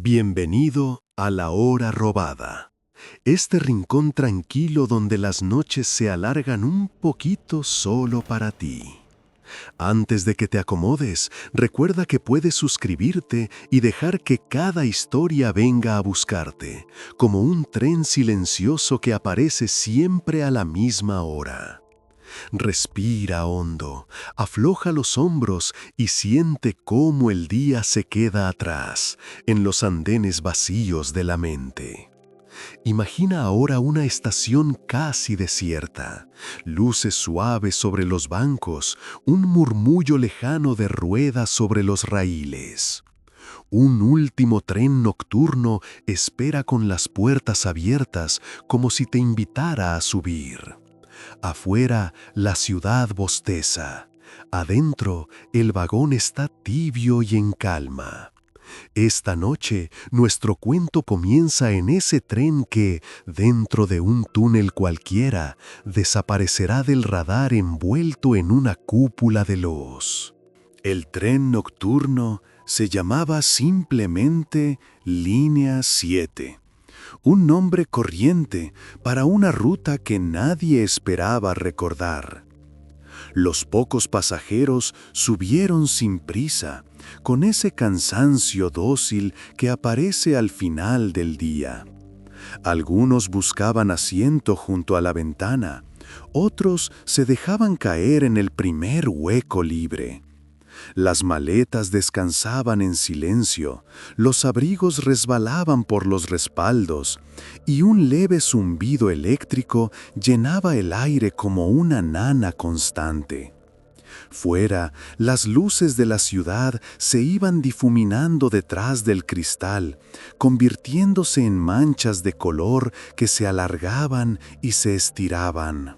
Bienvenido a la hora robada. Este rincón tranquilo donde las noches se alargan un poquito solo para ti. Antes de que te acomodes, recuerda que puedes suscribirte y dejar que cada historia venga a buscarte, como un tren silencioso que aparece siempre a la misma hora. Respira hondo, afloja los hombros y siente cómo el día se queda atrás, en los andenes vacíos de la mente. Imagina ahora una estación casi desierta, luces suaves sobre los bancos, un murmullo lejano de ruedas sobre los raíles. Un último tren nocturno espera con las puertas abiertas como si te invitara a subir. Afuera, la ciudad bosteza. Adentro, el vagón está tibio y en calma. Esta noche, nuestro cuento comienza en ese tren que, dentro de un túnel cualquiera, desaparecerá del radar envuelto en una cúpula de luz. El tren nocturno se llamaba simplemente Línea 7. Un nombre corriente para una ruta que nadie esperaba recordar. Los pocos pasajeros subieron sin prisa, con ese cansancio dócil que aparece al final del día. Algunos buscaban asiento junto a la ventana, otros se dejaban caer en el primer hueco libre. Las maletas descansaban en silencio, los abrigos resbalaban por los respaldos, y un leve zumbido eléctrico llenaba el aire como una nana constante. Fuera, las luces de la ciudad se iban difuminando detrás del cristal, convirtiéndose en manchas de color que se alargaban y se estiraban.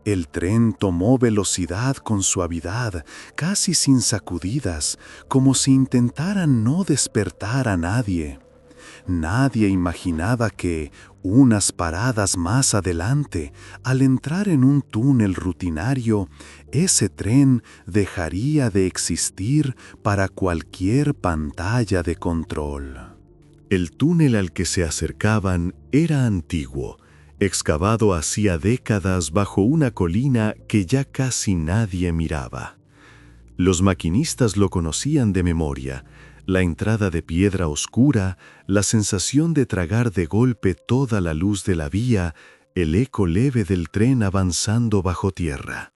El tren tomó velocidad con suavidad, casi sin sacudidas, como si intentara no despertar a nadie. Nadie imaginaba que, unas paradas más adelante, al entrar en un túnel rutinario, ese tren dejaría de existir para cualquier pantalla de control. El túnel al que se acercaban era antiguo, excavado hacía décadas bajo una colina que ya casi nadie miraba. Los maquinistas lo conocían de memoria, la entrada de piedra oscura, la sensación de tragar de golpe toda la luz de la vía, el eco leve del tren avanzando bajo tierra.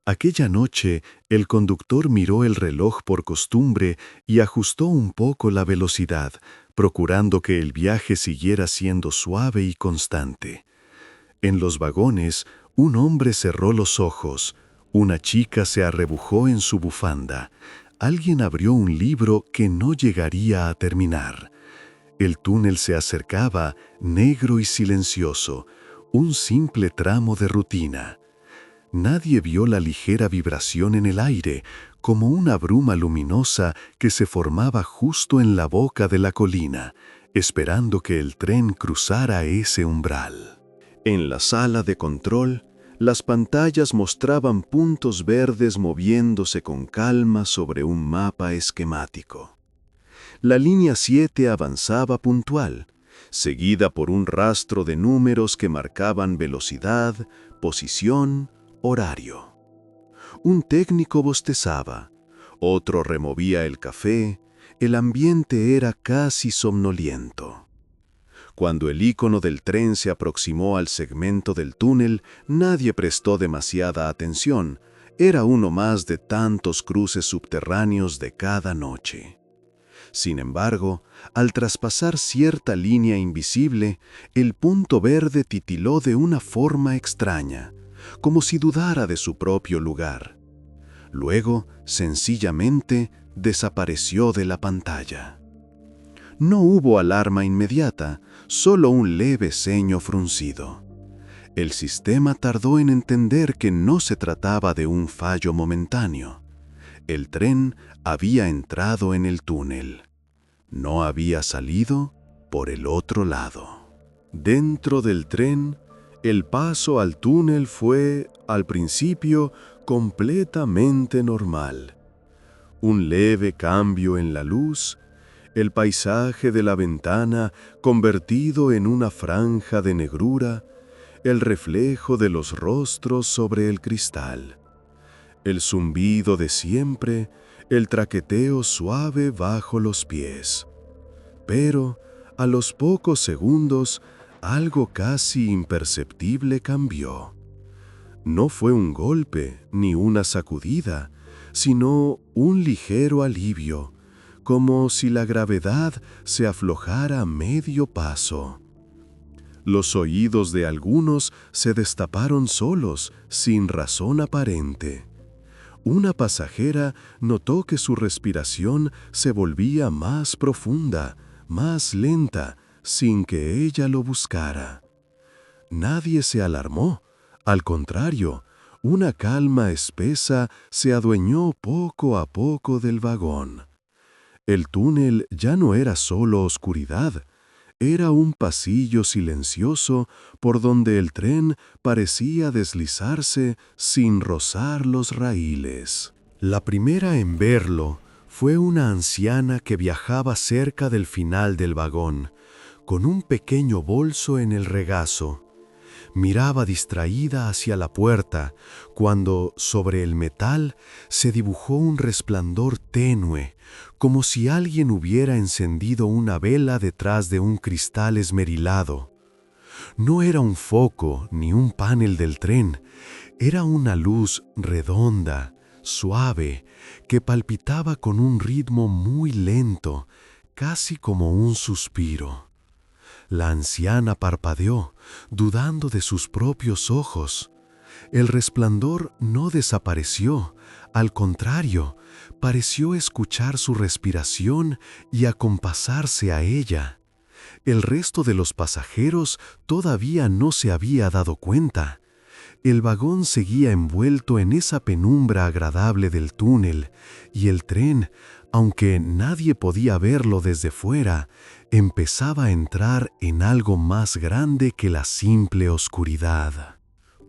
Aquella noche, el conductor miró el reloj por costumbre y ajustó un poco la velocidad, procurando que el viaje siguiera siendo suave y constante. En los vagones, un hombre cerró los ojos, una chica se arrebujó en su bufanda, alguien abrió un libro que no llegaría a terminar. El túnel se acercaba, negro y silencioso, un simple tramo de rutina. Nadie vio la ligera vibración en el aire, como una bruma luminosa que se formaba justo en la boca de la colina, esperando que el tren cruzara ese umbral. En la sala de control, las pantallas mostraban puntos verdes moviéndose con calma sobre un mapa esquemático. La línea 7 avanzaba puntual, seguida por un rastro de números que marcaban velocidad, posición, horario. Un técnico bostezaba, otro removía el café, el ambiente era casi somnoliento. Cuando el icono del tren se aproximó al segmento del túnel, nadie prestó demasiada atención, era uno más de tantos cruces subterráneos de cada noche. Sin embargo, al traspasar cierta línea invisible, el punto verde titiló de una forma extraña, como si dudara de su propio lugar. Luego, sencillamente, desapareció de la pantalla. No hubo alarma inmediata, solo un leve ceño fruncido. El sistema tardó en entender que no se trataba de un fallo momentáneo. El tren había entrado en el túnel. No había salido por el otro lado. Dentro del tren, el paso al túnel fue, al principio, completamente normal. Un leve cambio en la luz, el paisaje de la ventana convertido en una franja de negrura, el reflejo de los rostros sobre el cristal, el zumbido de siempre, el traqueteo suave bajo los pies. Pero, a los pocos segundos, algo casi imperceptible cambió. No fue un golpe ni una sacudida, sino un ligero alivio, como si la gravedad se aflojara a medio paso. Los oídos de algunos se destaparon solos, sin razón aparente. Una pasajera notó que su respiración se volvía más profunda, más lenta, sin que ella lo buscara. Nadie se alarmó. Al contrario, una calma espesa se adueñó poco a poco del vagón. El túnel ya no era solo oscuridad, era un pasillo silencioso por donde el tren parecía deslizarse sin rozar los raíles. La primera en verlo fue una anciana que viajaba cerca del final del vagón, con un pequeño bolso en el regazo. Miraba distraída hacia la puerta, cuando sobre el metal se dibujó un resplandor tenue, como si alguien hubiera encendido una vela detrás de un cristal esmerilado. No era un foco ni un panel del tren, era una luz redonda, suave, que palpitaba con un ritmo muy lento, casi como un suspiro. La anciana parpadeó, dudando de sus propios ojos. El resplandor no desapareció, al contrario, pareció escuchar su respiración y acompasarse a ella. El resto de los pasajeros todavía no se había dado cuenta. El vagón seguía envuelto en esa penumbra agradable del túnel, y el tren, aunque nadie podía verlo desde fuera, empezaba a entrar en algo más grande que la simple oscuridad.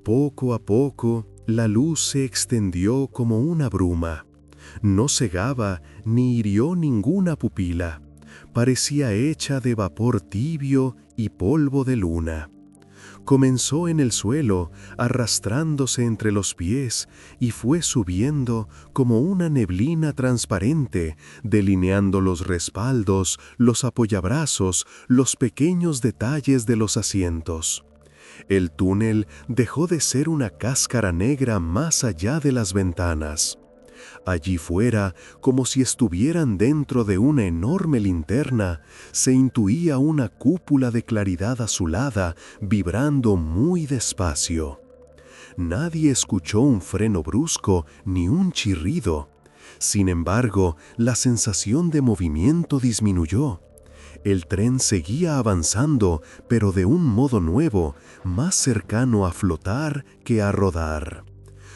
Poco a poco, la luz se extendió como una bruma. No cegaba ni hirió ninguna pupila. Parecía hecha de vapor tibio y polvo de luna. Comenzó en el suelo, arrastrándose entre los pies, y fue subiendo como una neblina transparente, delineando los respaldos, los apoyabrazos, los pequeños detalles de los asientos. El túnel dejó de ser una cáscara negra más allá de las ventanas. Allí fuera, como si estuvieran dentro de una enorme linterna, se intuía una cúpula de claridad azulada vibrando muy despacio. Nadie escuchó un freno brusco ni un chirrido. Sin embargo, la sensación de movimiento disminuyó. El tren seguía avanzando, pero de un modo nuevo, más cercano a flotar que a rodar.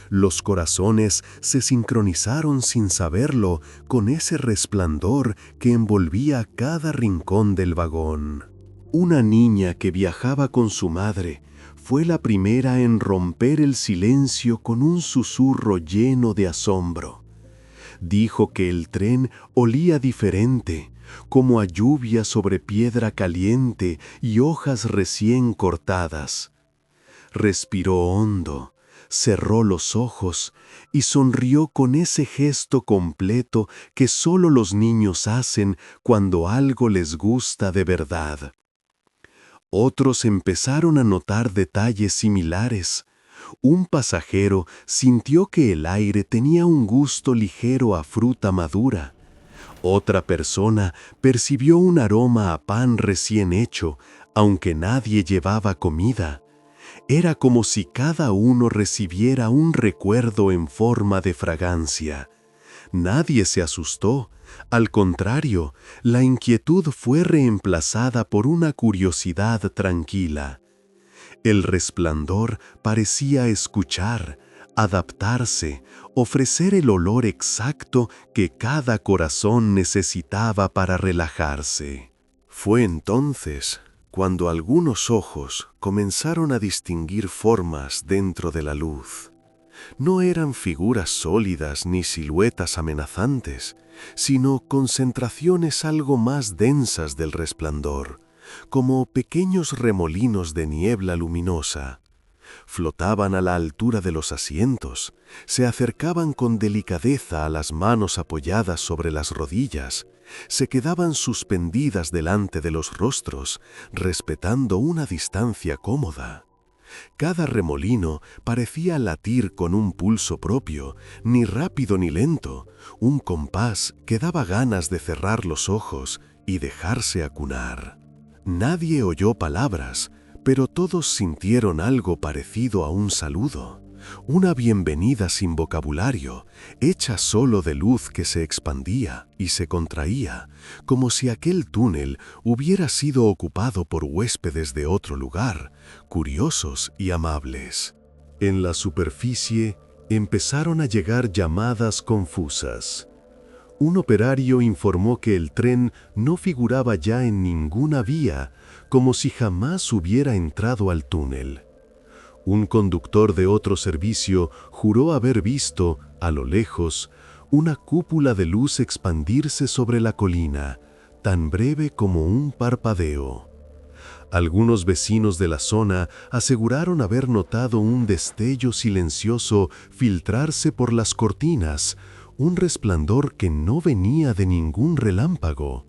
Los corazones se sincronizaron sin saberlo con ese resplandor que envolvía cada rincón del vagón. Una niña que viajaba con su madre fue la primera en romper el silencio con un susurro lleno de asombro. Dijo que el tren olía diferente, como a lluvia sobre piedra caliente y hojas recién cortadas. Respiró hondo, cerró los ojos y sonrió con ese gesto completo que solo los niños hacen cuando algo les gusta de verdad. Otros empezaron a notar detalles similares. Un pasajero sintió que el aire tenía un gusto ligero a fruta madura. Otra persona percibió un aroma a pan recién hecho, aunque nadie llevaba comida. Era como si cada uno recibiera un recuerdo en forma de fragancia. Nadie se asustó. Al contrario, la inquietud fue reemplazada por una curiosidad tranquila. El resplandor parecía escuchar, adaptarse, ofrecer el olor exacto que cada corazón necesitaba para relajarse. Fue entonces cuando algunos ojos comenzaron a distinguir formas dentro de la luz. No eran figuras sólidas ni siluetas amenazantes, sino concentraciones algo más densas del resplandor, como pequeños remolinos de niebla luminosa. Flotaban a la altura de los asientos, se acercaban con delicadeza a las manos apoyadas sobre las rodillas, se quedaban suspendidas delante de los rostros, respetando una distancia cómoda. Cada remolino parecía latir con un pulso propio, ni rápido ni lento, un compás que daba ganas de cerrar los ojos y dejarse acunar. Nadie oyó palabras, pero todos sintieron algo parecido a un saludo, una bienvenida sin vocabulario, hecha solo de luz que se expandía y se contraía, como si aquel túnel hubiera sido ocupado por huéspedes de otro lugar, curiosos y amables. En la superficie empezaron a llegar llamadas confusas. Un operario informó que el tren no figuraba ya en ninguna vía, como si jamás hubiera entrado al túnel. Un conductor de otro servicio juró haber visto, a lo lejos, una cúpula de luz expandirse sobre la colina, tan breve como un parpadeo. Algunos vecinos de la zona aseguraron haber notado un destello silencioso filtrarse por las cortinas, un resplandor que no venía de ningún relámpago.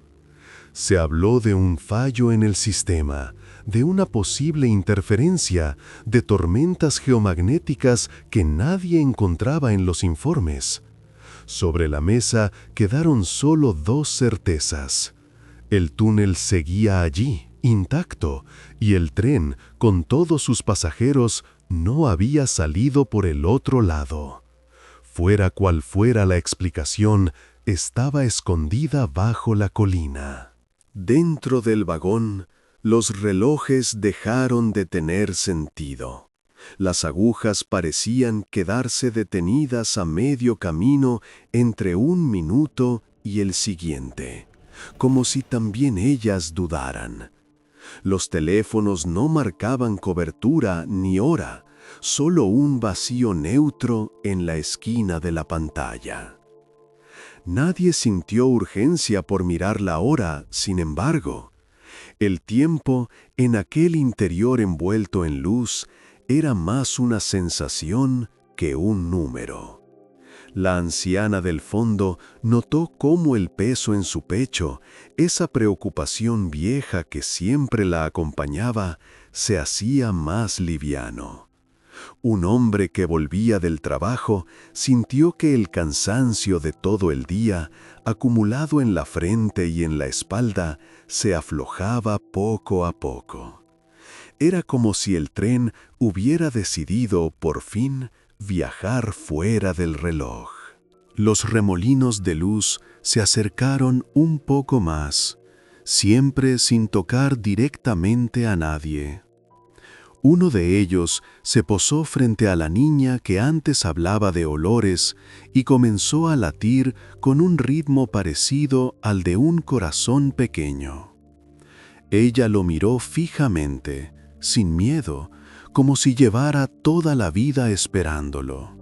Se habló de un fallo en el sistema, de una posible interferencia, de tormentas geomagnéticas que nadie encontraba en los informes. Sobre la mesa quedaron solo dos certezas. El túnel seguía allí, intacto, y el tren, con todos sus pasajeros, no había salido por el otro lado. Fuera cual fuera la explicación, estaba escondida bajo la colina. Dentro del vagón, los relojes dejaron de tener sentido. Las agujas parecían quedarse detenidas a medio camino entre un minuto y el siguiente, como si también ellas dudaran. Los teléfonos no marcaban cobertura ni hora, solo un vacío neutro en la esquina de la pantalla. Nadie sintió urgencia por mirar la hora, sin embargo. El tiempo, en aquel interior envuelto en luz, era más una sensación que un número. La anciana del fondo notó cómo el peso en su pecho, esa preocupación vieja que siempre la acompañaba, se hacía más liviano. Un hombre que volvía del trabajo sintió que el cansancio de todo el día, acumulado en la frente y en la espalda, se aflojaba poco a poco. Era como si el tren hubiera decidido, por fin, viajar fuera del reloj. Los remolinos de luz se acercaron un poco más, siempre sin tocar directamente a nadie. Uno de ellos se posó frente a la niña que antes hablaba de olores y comenzó a latir con un ritmo parecido al de un corazón pequeño. Ella lo miró fijamente, sin miedo, como si llevara toda la vida esperándolo.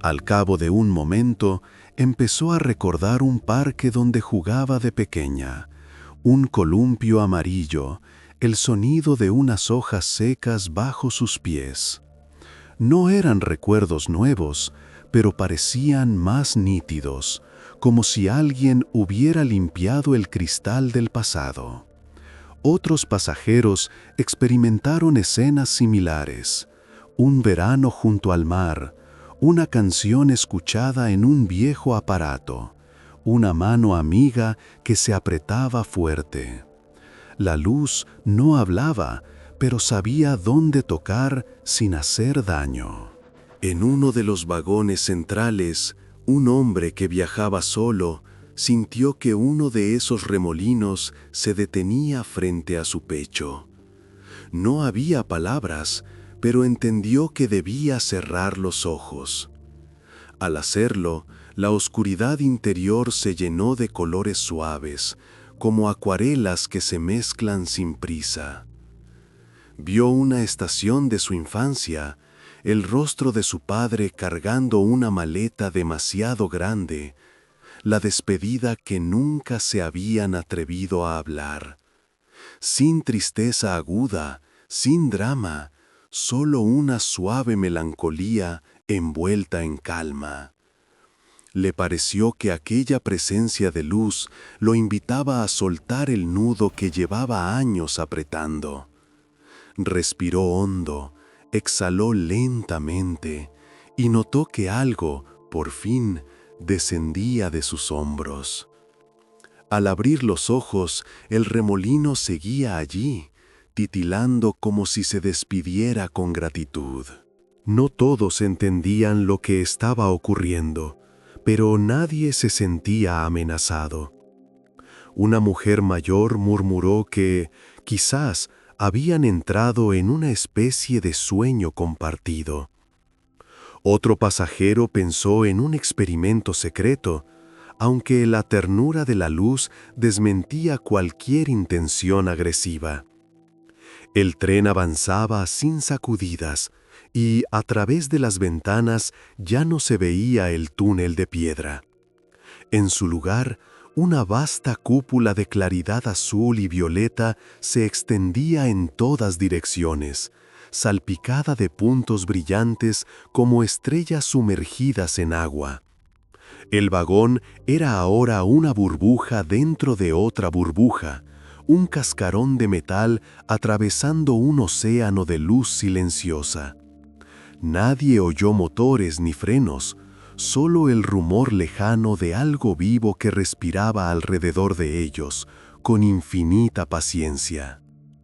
Al cabo de un momento, empezó a recordar un parque donde jugaba de pequeña, un columpio amarillo, el sonido de unas hojas secas bajo sus pies. No eran recuerdos nuevos, pero parecían más nítidos, como si alguien hubiera limpiado el cristal del pasado. Otros pasajeros experimentaron escenas similares: un verano junto al mar, una canción escuchada en un viejo aparato, una mano amiga que se apretaba fuerte. La luz no hablaba, pero sabía dónde tocar sin hacer daño. En uno de los vagones centrales, un hombre que viajaba solo sintió que uno de esos remolinos se detenía frente a su pecho. No había palabras, pero entendió que debía cerrar los ojos. Al hacerlo, la oscuridad interior se llenó de colores suaves, como acuarelas que se mezclan sin prisa. Vio una estación de su infancia, el rostro de su padre cargando una maleta demasiado grande, la despedida que nunca se habían atrevido a hablar. Sin tristeza aguda, sin drama, solo una suave melancolía envuelta en calma. Le pareció que aquella presencia de luz lo invitaba a soltar el nudo que llevaba años apretando. Respiró hondo, exhaló lentamente y notó que algo, por fin, descendía de sus hombros. Al abrir los ojos, el remolino seguía allí, titilando como si se despidiera con gratitud. No todos entendían lo que estaba ocurriendo, pero nadie se sentía amenazado. Una mujer mayor murmuró que, quizás, habían entrado en una especie de sueño compartido. Otro pasajero pensó en un experimento secreto, aunque la ternura de la luz desmentía cualquier intención agresiva. El tren avanzaba sin sacudidas y a través de las ventanas ya no se veía el túnel de piedra. En su lugar, una vasta cúpula de claridad azul y violeta se extendía en todas direcciones, salpicada de puntos brillantes como estrellas sumergidas en agua. El vagón era ahora una burbuja dentro de otra burbuja, un cascarón de metal atravesando un océano de luz silenciosa. Nadie oyó motores ni frenos, solo el rumor lejano de algo vivo que respiraba alrededor de ellos, con infinita paciencia.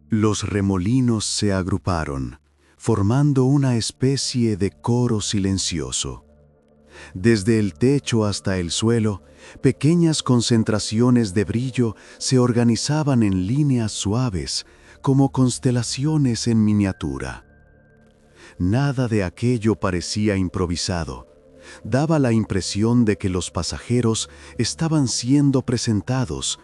Los remolinos se agruparon, formando una especie de coro silencioso. Desde el techo hasta el suelo, pequeñas concentraciones de brillo se organizaban en líneas suaves, como constelaciones en miniatura. Nada de aquello parecía improvisado. Daba la impresión de que los pasajeros estaban siendo presentados,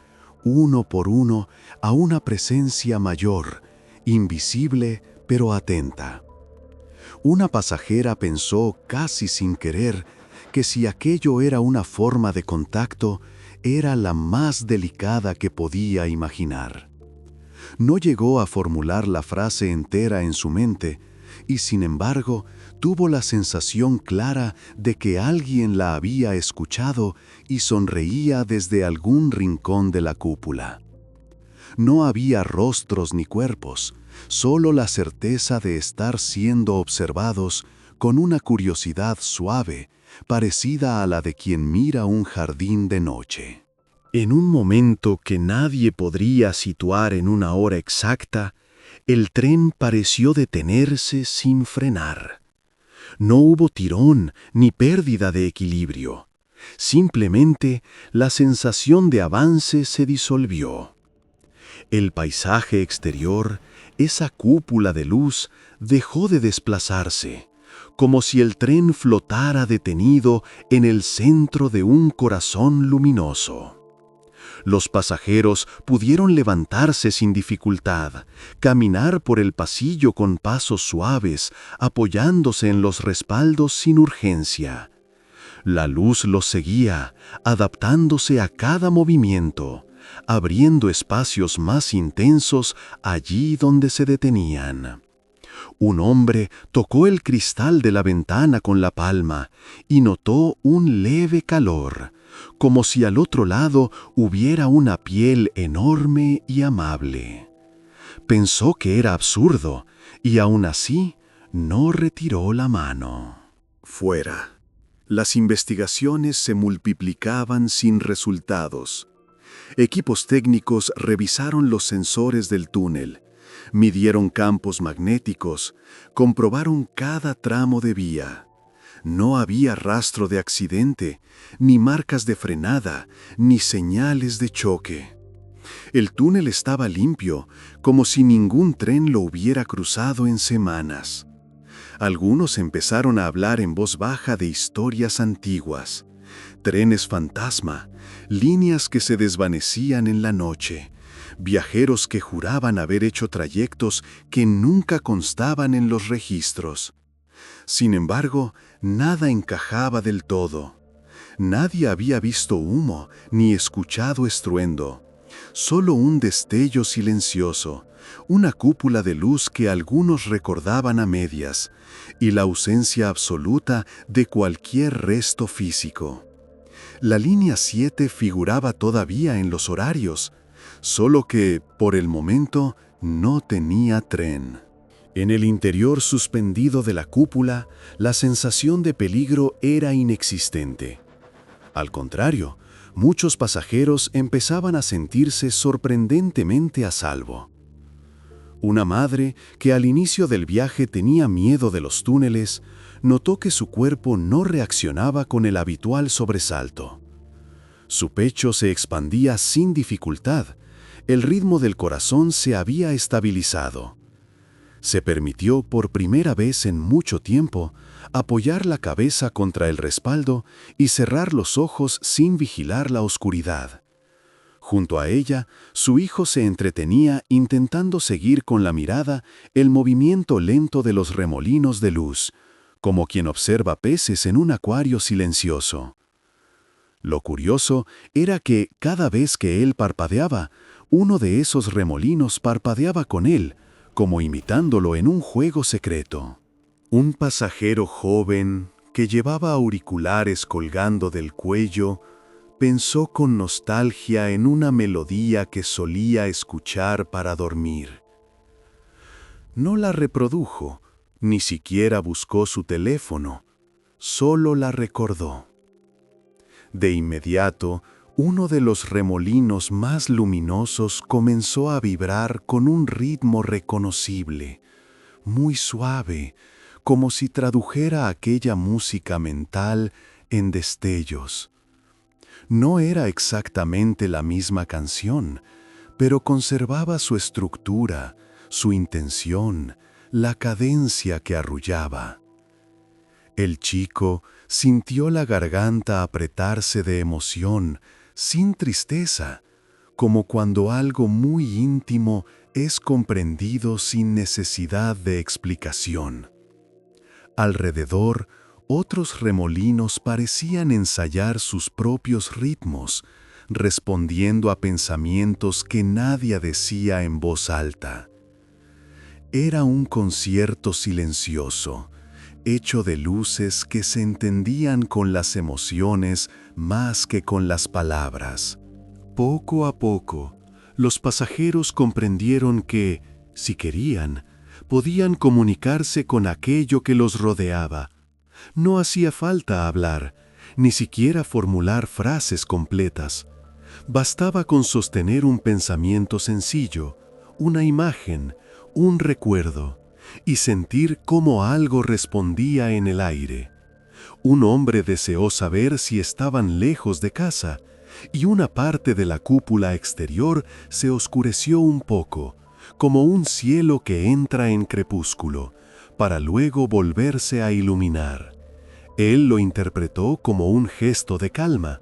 uno por uno, a una presencia mayor, invisible pero atenta. Una pasajera pensó, casi sin querer, que si aquello era una forma de contacto, era la más delicada que podía imaginar. No llegó a formular la frase entera en su mente, y sin embargo, tuvo la sensación clara de que alguien la había escuchado y sonreía desde algún rincón de la cúpula. No había rostros ni cuerpos, solo la certeza de estar siendo observados con una curiosidad suave, parecida a la de quien mira un jardín de noche. En un momento que nadie podría situar en una hora exacta, el tren pareció detenerse sin frenar. No hubo tirón ni pérdida de equilibrio. Simplemente la sensación de avance se disolvió. El paisaje exterior, esa cúpula de luz, dejó de desplazarse, como si el tren flotara detenido en el centro de un corazón luminoso. Los pasajeros pudieron levantarse sin dificultad, caminar por el pasillo con pasos suaves, apoyándose en los respaldos sin urgencia. La luz los seguía, adaptándose a cada movimiento, abriendo espacios más intensos allí donde se detenían. Un hombre tocó el cristal de la ventana con la palma y notó un leve calor, como si al otro lado hubiera una piel enorme y amable. Pensó que era absurdo y aún así no retiró la mano. Fuera. Las investigaciones se multiplicaban sin resultados. Equipos técnicos revisaron los sensores del túnel, midieron campos magnéticos, comprobaron cada tramo de vía. No había rastro de accidente, ni marcas de frenada, ni señales de choque. El túnel estaba limpio, como si ningún tren lo hubiera cruzado en semanas. Algunos empezaron a hablar en voz baja de historias antiguas, trenes fantasma, líneas que se desvanecían en la noche, viajeros que juraban haber hecho trayectos que nunca constaban en los registros. Sin embargo, nada encajaba del todo. Nadie había visto humo ni escuchado estruendo. Solo un destello silencioso, una cúpula de luz que algunos recordaban a medias, y la ausencia absoluta de cualquier resto físico. La línea 7 figuraba todavía en los horarios, solo que, por el momento, no tenía tren. En el interior suspendido de la cúpula, la sensación de peligro era inexistente. Al contrario, muchos pasajeros empezaban a sentirse sorprendentemente a salvo. Una madre, que al inicio del viaje tenía miedo de los túneles, notó que su cuerpo no reaccionaba con el habitual sobresalto. Su pecho se expandía sin dificultad, el ritmo del corazón se había estabilizado. Se permitió por primera vez en mucho tiempo apoyar la cabeza contra el respaldo y cerrar los ojos sin vigilar la oscuridad. Junto a ella, su hijo se entretenía intentando seguir con la mirada el movimiento lento de los remolinos de luz, como quien observa peces en un acuario silencioso. Lo curioso era que cada vez que él parpadeaba, uno de esos remolinos parpadeaba con él, como imitándolo en un juego secreto. Un pasajero joven, que llevaba auriculares colgando del cuello, pensó con nostalgia en una melodía que solía escuchar para dormir. No la reprodujo, ni siquiera buscó su teléfono, solo la recordó. De inmediato, uno de los remolinos más luminosos comenzó a vibrar con un ritmo reconocible, muy suave, como si tradujera aquella música mental en destellos. No era exactamente la misma canción, pero conservaba su estructura, su intención, la cadencia que arrullaba. El chico sintió la garganta apretarse de emoción, sin tristeza, como cuando algo muy íntimo es comprendido sin necesidad de explicación. Alrededor, otros remolinos parecían ensayar sus propios ritmos, respondiendo a pensamientos que nadie decía en voz alta. Era un concierto silencioso, hecho de luces que se entendían con las emociones más que con las palabras. Poco a poco, los pasajeros comprendieron que, si querían, podían comunicarse con aquello que los rodeaba. No hacía falta hablar, ni siquiera formular frases completas. Bastaba con sostener un pensamiento sencillo, una imagen, un recuerdo, y sentir cómo algo respondía en el aire. Un hombre deseó saber si estaban lejos de casa, y una parte de la cúpula exterior se oscureció un poco, como un cielo que entra en crepúsculo, para luego volverse a iluminar. Él lo interpretó como un gesto de calma.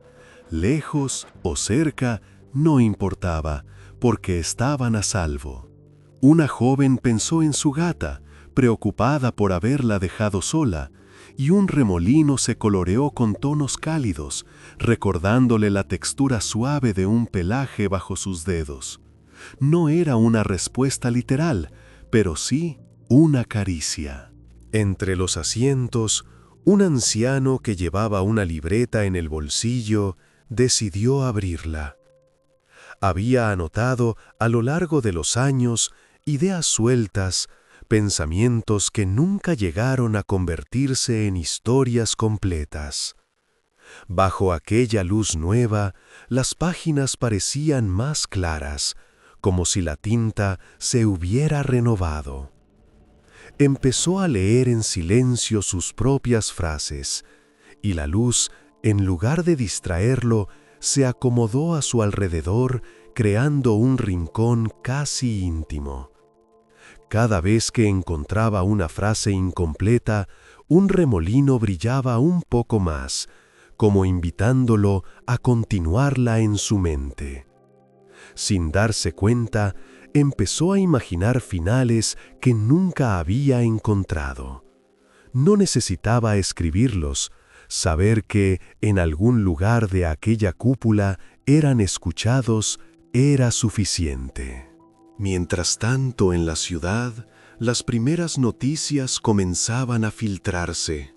Lejos o cerca, no importaba, porque estaban a salvo. Una joven pensó en su gata, preocupada por haberla dejado sola, y un remolino se coloreó con tonos cálidos, recordándole la textura suave de un pelaje bajo sus dedos. No era una respuesta literal, pero sí una caricia. Entre los asientos, un anciano que llevaba una libreta en el bolsillo decidió abrirla. Había anotado a lo largo de los años ideas sueltas, pensamientos que nunca llegaron a convertirse en historias completas. Bajo aquella luz nueva, las páginas parecían más claras, como si la tinta se hubiera renovado. Empezó a leer en silencio sus propias frases, y la luz, en lugar de distraerlo, se acomodó a su alrededor, creando un rincón casi íntimo. Cada vez que encontraba una frase incompleta, un remolino brillaba un poco más, como invitándolo a continuarla en su mente. Sin darse cuenta, empezó a imaginar finales que nunca había encontrado. No necesitaba escribirlos. Saber que en algún lugar de aquella cúpula eran escuchados era suficiente. Mientras tanto, en la ciudad, las primeras noticias comenzaban a filtrarse.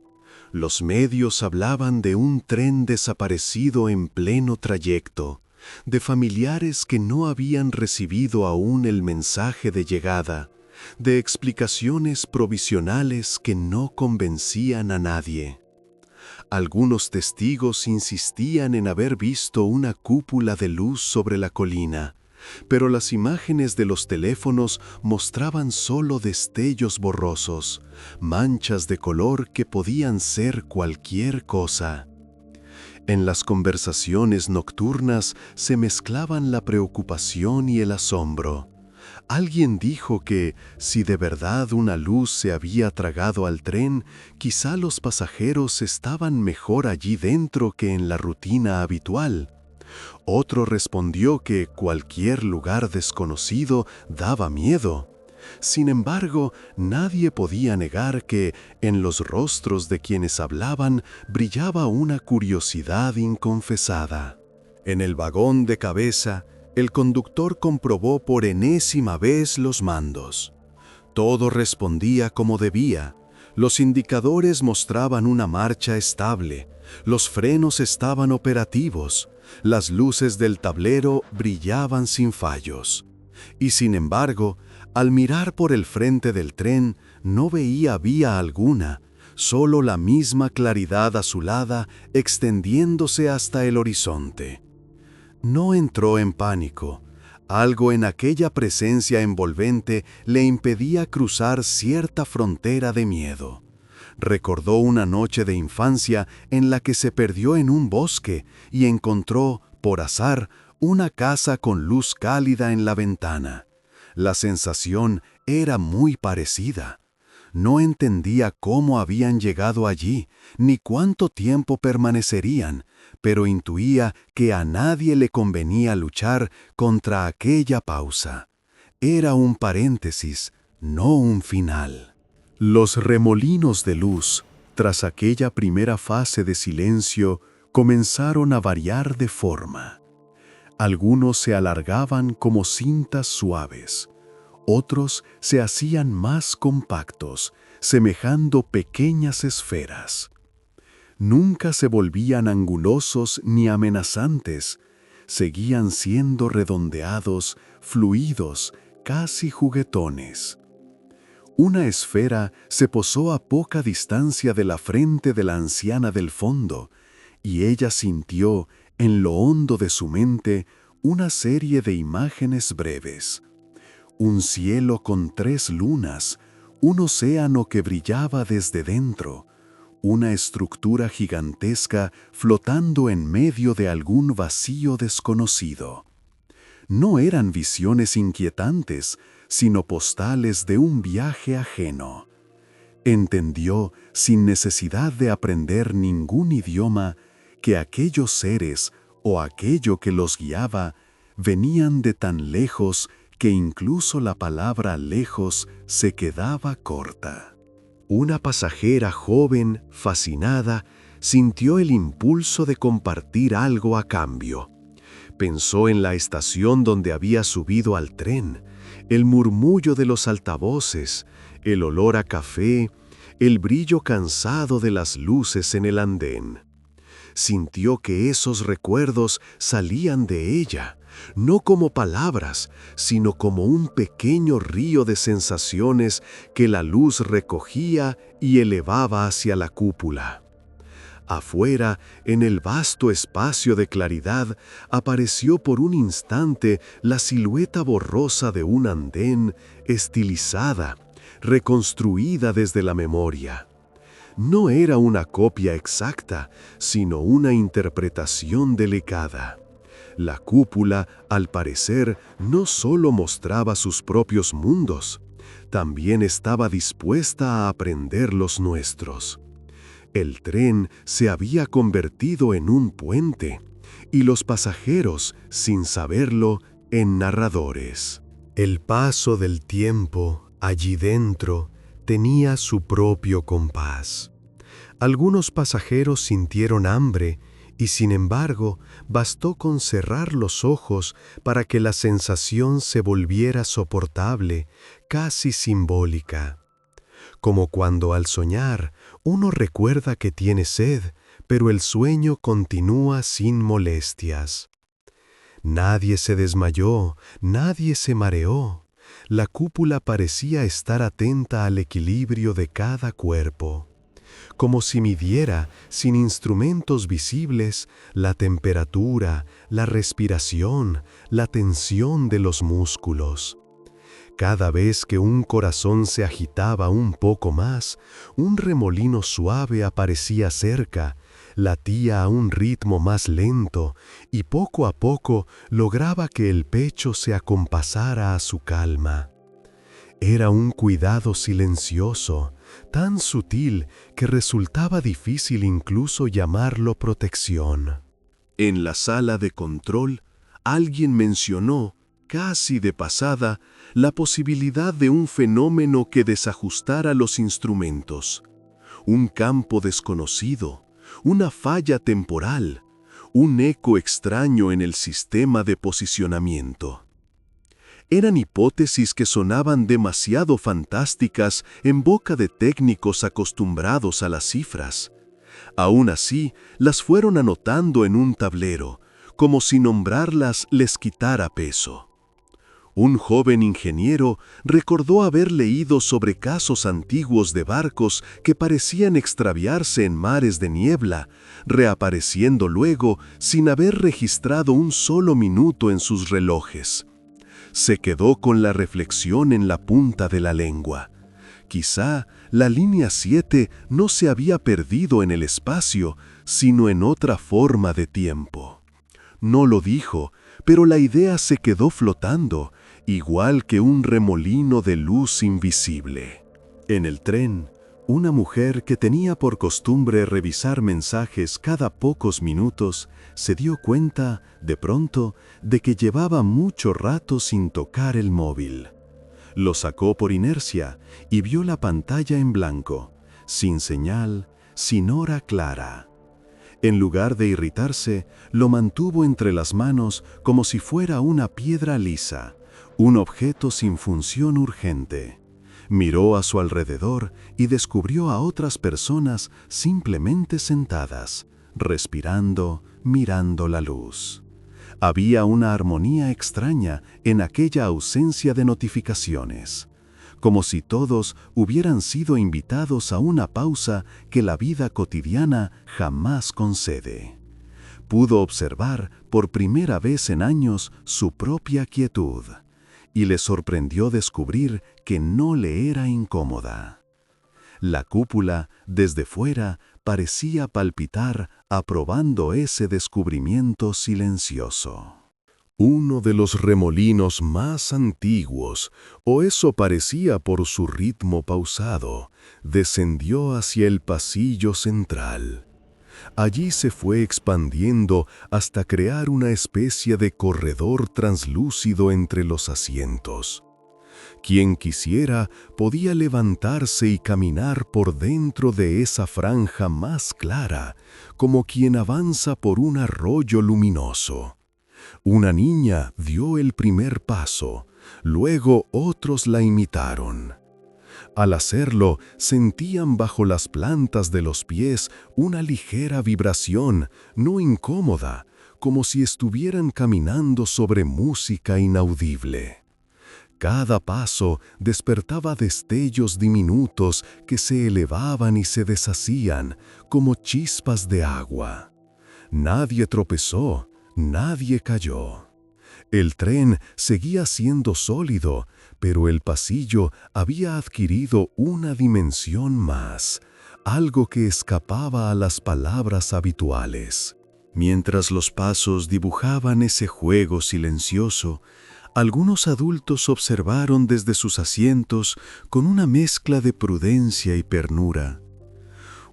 Los medios hablaban de un tren desaparecido en pleno trayecto, de familiares que no habían recibido aún el mensaje de llegada, de explicaciones provisionales que no convencían a nadie. Algunos testigos insistían en haber visto una cúpula de luz sobre la colina, pero las imágenes de los teléfonos mostraban solo destellos borrosos, manchas de color que podían ser cualquier cosa. En las conversaciones nocturnas se mezclaban la preocupación y el asombro. Alguien dijo que, si de verdad una luz se había tragado al tren, quizá los pasajeros estaban mejor allí dentro que en la rutina habitual. Otro respondió que cualquier lugar desconocido daba miedo. Sin embargo, nadie podía negar que, en los rostros de quienes hablaban, brillaba una curiosidad inconfesada. En el vagón de cabeza, el conductor comprobó por enésima vez los mandos. Todo respondía como debía. Los indicadores mostraban una marcha estable. Los frenos estaban operativos. Las luces del tablero brillaban sin fallos. Y sin embargo, al mirar por el frente del tren, no veía vía alguna, solo la misma claridad azulada extendiéndose hasta el horizonte. No entró en pánico. Algo en aquella presencia envolvente le impedía cruzar cierta frontera de miedo. Recordó una noche de infancia en la que se perdió en un bosque y encontró, por azar, una casa con luz cálida en la ventana. La sensación era muy parecida. No entendía cómo habían llegado allí, ni cuánto tiempo permanecerían, pero intuía que a nadie le convenía luchar contra aquella pausa. Era un paréntesis, no un final. Los remolinos de luz, tras aquella primera fase de silencio, comenzaron a variar de forma. Algunos se alargaban como cintas suaves. Otros se hacían más compactos, semejando pequeñas esferas. Nunca se volvían angulosos ni amenazantes, seguían siendo redondeados, fluidos, casi juguetones. Una esfera se posó a poca distancia de la frente de la anciana del fondo, y ella sintió, en lo hondo de su mente, una serie de imágenes breves. Un cielo con 3 lunas, un océano que brillaba desde dentro, una estructura gigantesca flotando en medio de algún vacío desconocido. No eran visiones inquietantes, sino postales de un viaje ajeno. Entendió, sin necesidad de aprender ningún idioma, que aquellos seres, o aquello que los guiaba, venían de tan lejos que incluso la palabra lejos se quedaba corta. Una pasajera joven, fascinada, sintió el impulso de compartir algo a cambio. Pensó en la estación donde había subido al tren, el murmullo de los altavoces, el olor a café, el brillo cansado de las luces en el andén. Sintió que esos recuerdos salían de ella, no como palabras, sino como un pequeño río de sensaciones que la luz recogía y elevaba hacia la cúpula. Afuera, en el vasto espacio de claridad, apareció por un instante la silueta borrosa de un andén, estilizada, reconstruida desde la memoria. No era una copia exacta, sino una interpretación delicada. La cúpula, al parecer, no solo mostraba sus propios mundos, también estaba dispuesta a aprender los nuestros. El tren se había convertido en un puente, y los pasajeros, sin saberlo, en narradores. El paso del tiempo, allí dentro, tenía su propio compás. Algunos pasajeros sintieron hambre y, sin embargo, bastó con cerrar los ojos para que la sensación se volviera soportable, casi simbólica. Como cuando al soñar uno recuerda que tiene sed, pero el sueño continúa sin molestias. Nadie se desmayó, nadie se mareó. La cúpula parecía estar atenta al equilibrio de cada cuerpo, como si midiera, sin instrumentos visibles, la temperatura, la respiración, la tensión de los músculos. Cada vez que un corazón se agitaba un poco más, un remolino suave aparecía cerca, latía a un ritmo más lento y poco a poco lograba que el pecho se acompasara a su calma. Era un cuidado silencioso, tan sutil que resultaba difícil incluso llamarlo protección. En la sala de control, alguien mencionó, casi de pasada, la posibilidad de un fenómeno que desajustara los instrumentos. Un campo desconocido, una falla temporal, un eco extraño en el sistema de posicionamiento. Eran hipótesis que sonaban demasiado fantásticas en boca de técnicos acostumbrados a las cifras. Aún así, las fueron anotando en un tablero, como si nombrarlas les quitara peso. Un joven ingeniero recordó haber leído sobre casos antiguos de barcos que parecían extraviarse en mares de niebla, reapareciendo luego sin haber registrado un solo minuto en sus relojes. Se quedó con la reflexión en la punta de la lengua. Quizá la línea 7 no se había perdido en el espacio, sino en otra forma de tiempo. No lo dijo, pero la idea se quedó flotando, igual que un remolino de luz invisible. En el tren, una mujer que tenía por costumbre revisar mensajes cada pocos minutos, se dio cuenta, de pronto, de que llevaba mucho rato sin tocar el móvil. Lo sacó por inercia y vio la pantalla en blanco, sin señal, sin hora clara. En lugar de irritarse, lo mantuvo entre las manos como si fuera una piedra lisa, un objeto sin función urgente. Miró a su alrededor y descubrió a otras personas simplemente sentadas, respirando, mirando la luz. Había una armonía extraña en aquella ausencia de notificaciones, como si todos hubieran sido invitados a una pausa que la vida cotidiana jamás concede. Pudo observar por primera vez en años su propia quietud, y le sorprendió descubrir que no le era incómoda. La cúpula, desde fuera, parecía palpitar aprobando ese descubrimiento silencioso. Uno de los remolinos más antiguos, o eso parecía por su ritmo pausado, descendió hacia el pasillo central. Allí se fue expandiendo hasta crear una especie de corredor translúcido entre los asientos. Quien quisiera podía levantarse y caminar por dentro de esa franja más clara, como quien avanza por un arroyo luminoso. Una niña dio el primer paso, luego otros la imitaron. Al hacerlo, sentían bajo las plantas de los pies una ligera vibración, no incómoda, como si estuvieran caminando sobre música inaudible. Cada paso despertaba destellos diminutos que se elevaban y se deshacían, como chispas de agua. Nadie tropezó, nadie cayó. El tren seguía siendo sólido, pero el pasillo había adquirido una dimensión más, algo que escapaba a las palabras habituales. Mientras los pasos dibujaban ese juego silencioso, algunos adultos observaron desde sus asientos con una mezcla de prudencia y ternura.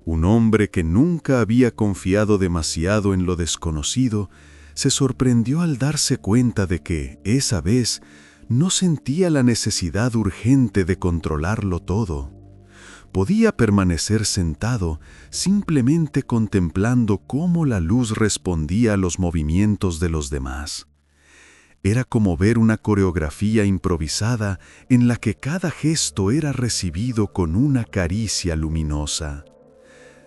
Un hombre que nunca había confiado demasiado en lo desconocido, se sorprendió al darse cuenta de que, esa vez, no sentía la necesidad urgente de controlarlo todo. Podía permanecer sentado simplemente contemplando cómo la luz respondía a los movimientos de los demás. Era como ver una coreografía improvisada en la que cada gesto era recibido con una caricia luminosa.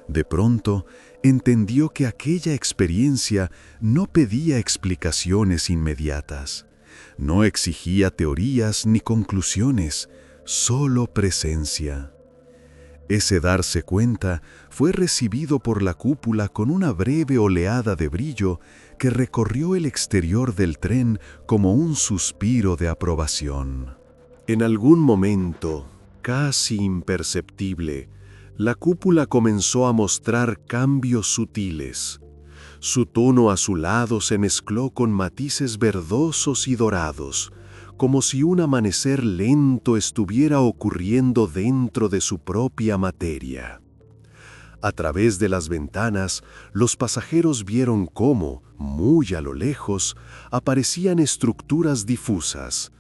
De pronto, entendió que aquella experiencia no pedía explicaciones inmediatas, no exigía teorías ni conclusiones, solo presencia. Ese darse cuenta fue recibido por la cúpula con una breve oleada de brillo que recorrió el exterior del tren como un suspiro de aprobación. En algún momento, casi imperceptible, la cúpula comenzó a mostrar cambios sutiles. Su tono azulado se mezcló con matices verdosos y dorados, como si un amanecer lento estuviera ocurriendo dentro de su propia materia. A través de las ventanas, los pasajeros vieron cómo, muy a lo lejos, aparecían estructuras difusas,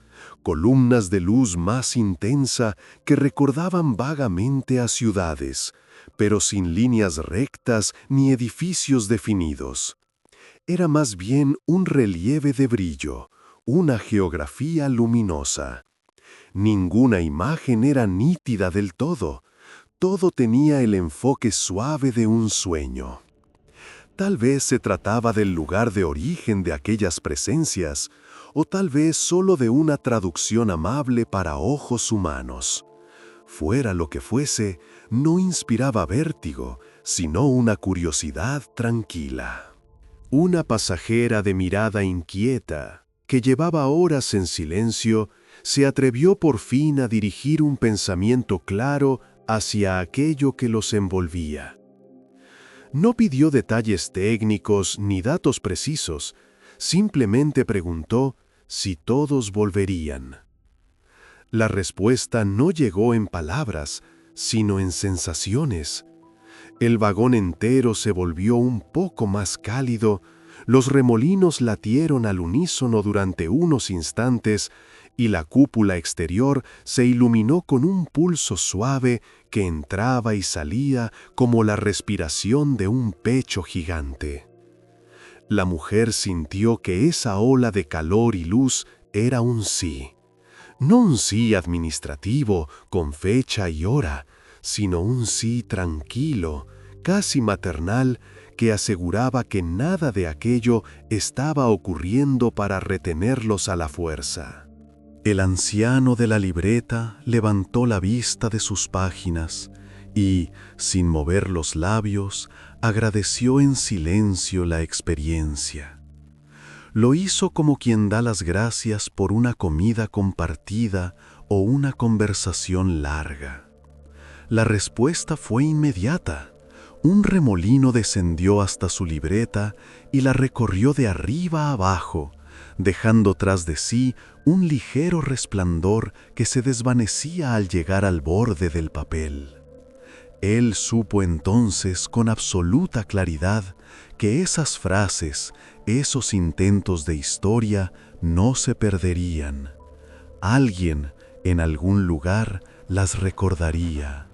columnas de luz más intensa que recordaban vagamente a ciudades, pero sin líneas rectas ni edificios definidos. Era más bien un relieve de brillo, una geografía luminosa. Ninguna imagen era nítida del todo. Todo tenía el enfoque suave de un sueño. Tal vez se trataba del lugar de origen de aquellas presencias, o tal vez solo de una traducción amable para ojos humanos. Fuera lo que fuese, no inspiraba vértigo, sino una curiosidad tranquila. Una pasajera de mirada inquieta, que llevaba horas en silencio, se atrevió por fin a dirigir un pensamiento claro hacia aquello que los envolvía. No pidió detalles técnicos ni datos precisos, simplemente preguntó si todos volverían. La respuesta no llegó en palabras, sino en sensaciones. El vagón entero se volvió un poco más cálido, los remolinos latieron al unísono durante unos instantes y la cúpula exterior se iluminó con un pulso suave que entraba y salía como la respiración de un pecho gigante. La mujer sintió que esa ola de calor y luz era un sí. No un sí administrativo, con fecha y hora, sino un sí tranquilo, casi maternal, que aseguraba que nada de aquello estaba ocurriendo para retenerlos a la fuerza. El anciano de la libreta levantó la vista de sus páginas y, sin mover los labios, agradeció en silencio la experiencia. Lo hizo como quien da las gracias por una comida compartida o una conversación larga. La respuesta fue inmediata. Un remolino descendió hasta su libreta y la recorrió de arriba a abajo, dejando tras de sí un ligero resplandor que se desvanecía al llegar al borde del papel. Él supo entonces con absoluta claridad que esas frases, esos intentos de historia, no se perderían. Alguien, en algún lugar, las recordaría.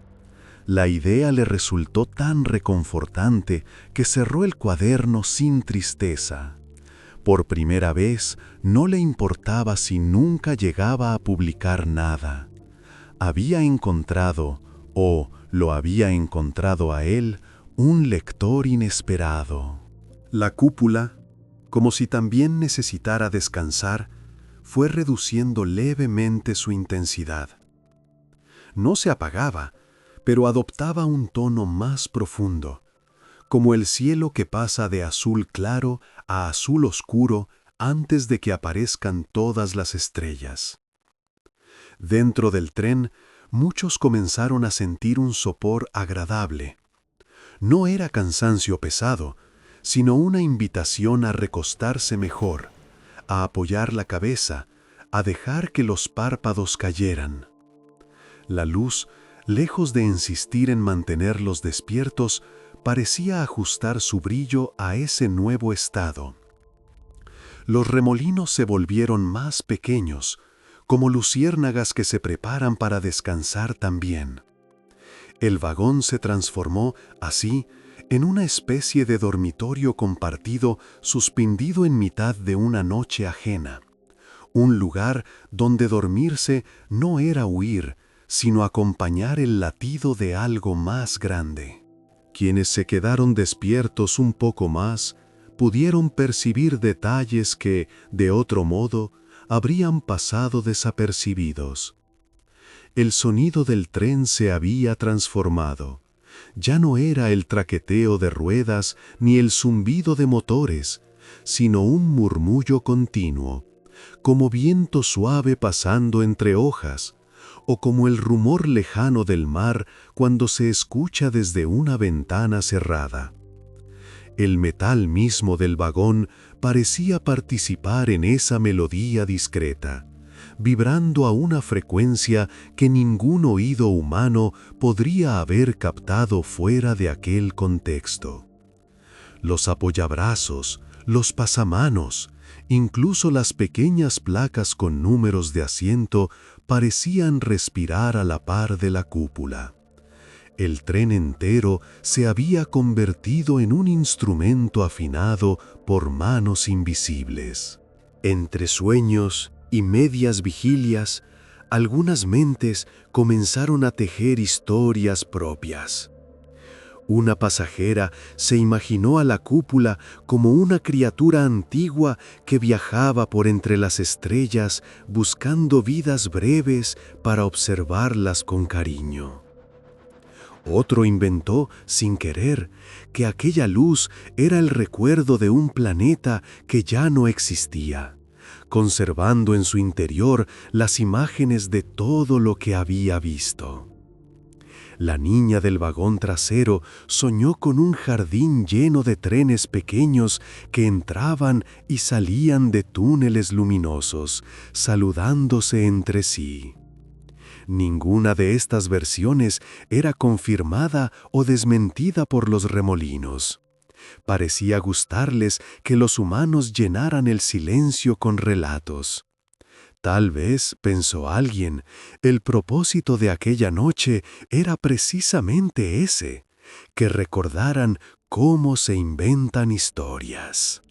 La idea le resultó tan reconfortante que cerró el cuaderno sin tristeza. Por primera vez, no le importaba si nunca llegaba a publicar nada. Había encontrado, o lo había encontrado a él, un lector inesperado. La cúpula, como si también necesitara descansar, fue reduciendo levemente su intensidad. No se apagaba, pero adoptaba un tono más profundo, como el cielo que pasa de azul claro a azul oscuro antes de que aparezcan todas las estrellas. Dentro del tren, muchos comenzaron a sentir un sopor agradable. No era cansancio pesado, sino una invitación a recostarse mejor, a apoyar la cabeza, a dejar que los párpados cayeran. La luz, lejos de insistir en mantenerlos despiertos, parecía ajustar su brillo a ese nuevo estado. Los remolinos se volvieron más pequeños, como luciérnagas que se preparan para descansar también. El vagón se transformó, así, en una especie de dormitorio compartido suspendido en mitad de una noche ajena. Un lugar donde dormirse no era huir, sino acompañar el latido de algo más grande. Quienes se quedaron despiertos un poco más, pudieron percibir detalles que, de otro modo, habrían pasado desapercibidos. El sonido del tren se había transformado. Ya no era el traqueteo de ruedas ni el zumbido de motores, sino un murmullo continuo, como viento suave pasando entre hojas, o como el rumor lejano del mar cuando se escucha desde una ventana cerrada. El metal mismo del vagón parecía participar en esa melodía discreta, vibrando a una frecuencia que ningún oído humano podría haber captado fuera de aquel contexto. Los apoyabrazos, los pasamanos, incluso las pequeñas placas con números de asiento parecían respirar a la par de la cúpula. El tren entero se había convertido en un instrumento afinado por manos invisibles. Entre sueños y medias vigilias, algunas mentes comenzaron a tejer historias propias. Una pasajera se imaginó a la cúpula como una criatura antigua que viajaba por entre las estrellas buscando vidas breves para observarlas con cariño. Otro inventó, sin querer, que aquella luz era el recuerdo de un planeta que ya no existía, conservando en su interior las imágenes de todo lo que había visto. La niña del vagón trasero soñó con un jardín lleno de trenes pequeños que entraban y salían de túneles luminosos, saludándose entre sí. Ninguna de estas versiones era confirmada o desmentida por los remolinos. Parecía gustarles que los humanos llenaran el silencio con relatos. Tal vez, pensó alguien, el propósito de aquella noche era precisamente ese, que recordaran cómo se inventan historias.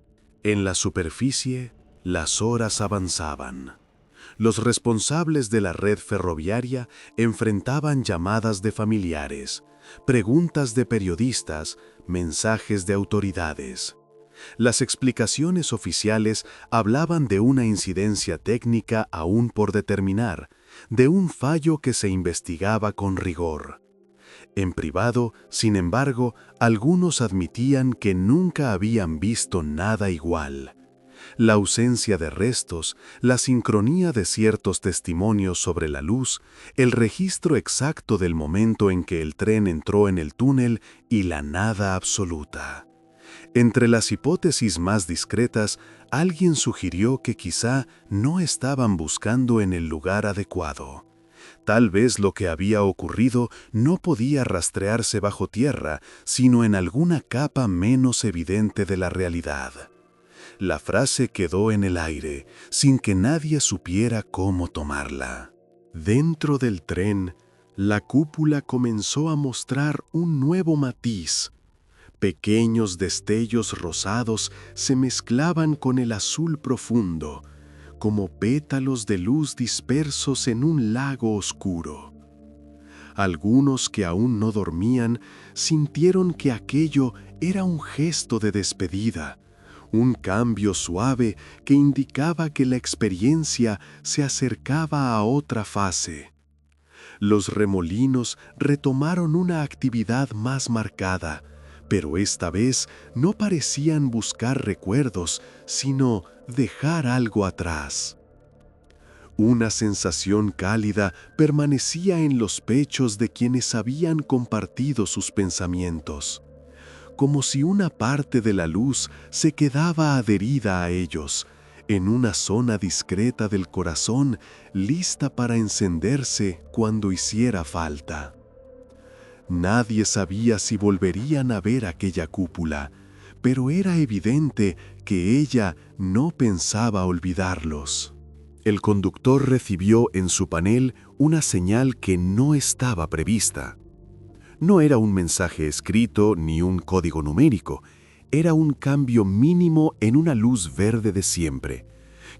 En la superficie, las horas avanzaban. Los responsables de la red ferroviaria enfrentaban llamadas de familiares, preguntas de periodistas, mensajes de autoridades. Las explicaciones oficiales hablaban de una incidencia técnica aún por determinar, de un fallo que se investigaba con rigor. En privado, sin embargo, algunos admitían que nunca habían visto nada igual. La ausencia de restos, la sincronía de ciertos testimonios sobre la luz, el registro exacto del momento en que el tren entró en el túnel y la nada absoluta. Entre las hipótesis más discretas, alguien sugirió que quizá no estaban buscando en el lugar adecuado. Tal vez lo que había ocurrido no podía rastrearse bajo tierra, sino en alguna capa menos evidente de la realidad. La frase quedó en el aire, sin que nadie supiera cómo tomarla. Dentro del tren, la cúpula comenzó a mostrar un nuevo matiz. Pequeños destellos rosados se mezclaban con el azul profundo, como pétalos de luz dispersos en un lago oscuro. Algunos que aún no dormían sintieron que aquello era un gesto de despedida, un cambio suave que indicaba que la experiencia se acercaba a otra fase. Los remolinos retomaron una actividad más marcada, pero esta vez no parecían buscar recuerdos, sino dejar algo atrás. Una sensación cálida permanecía en los pechos de quienes habían compartido sus pensamientos, como si una parte de la luz se quedaba adherida a ellos, en una zona discreta del corazón, lista para encenderse cuando hiciera falta. Nadie sabía si volverían a ver aquella cúpula, pero era evidente que ella no pensaba olvidarlos. El conductor recibió en su panel una señal que no estaba prevista. No era un mensaje escrito ni un código numérico, era un cambio mínimo en una luz verde de siempre,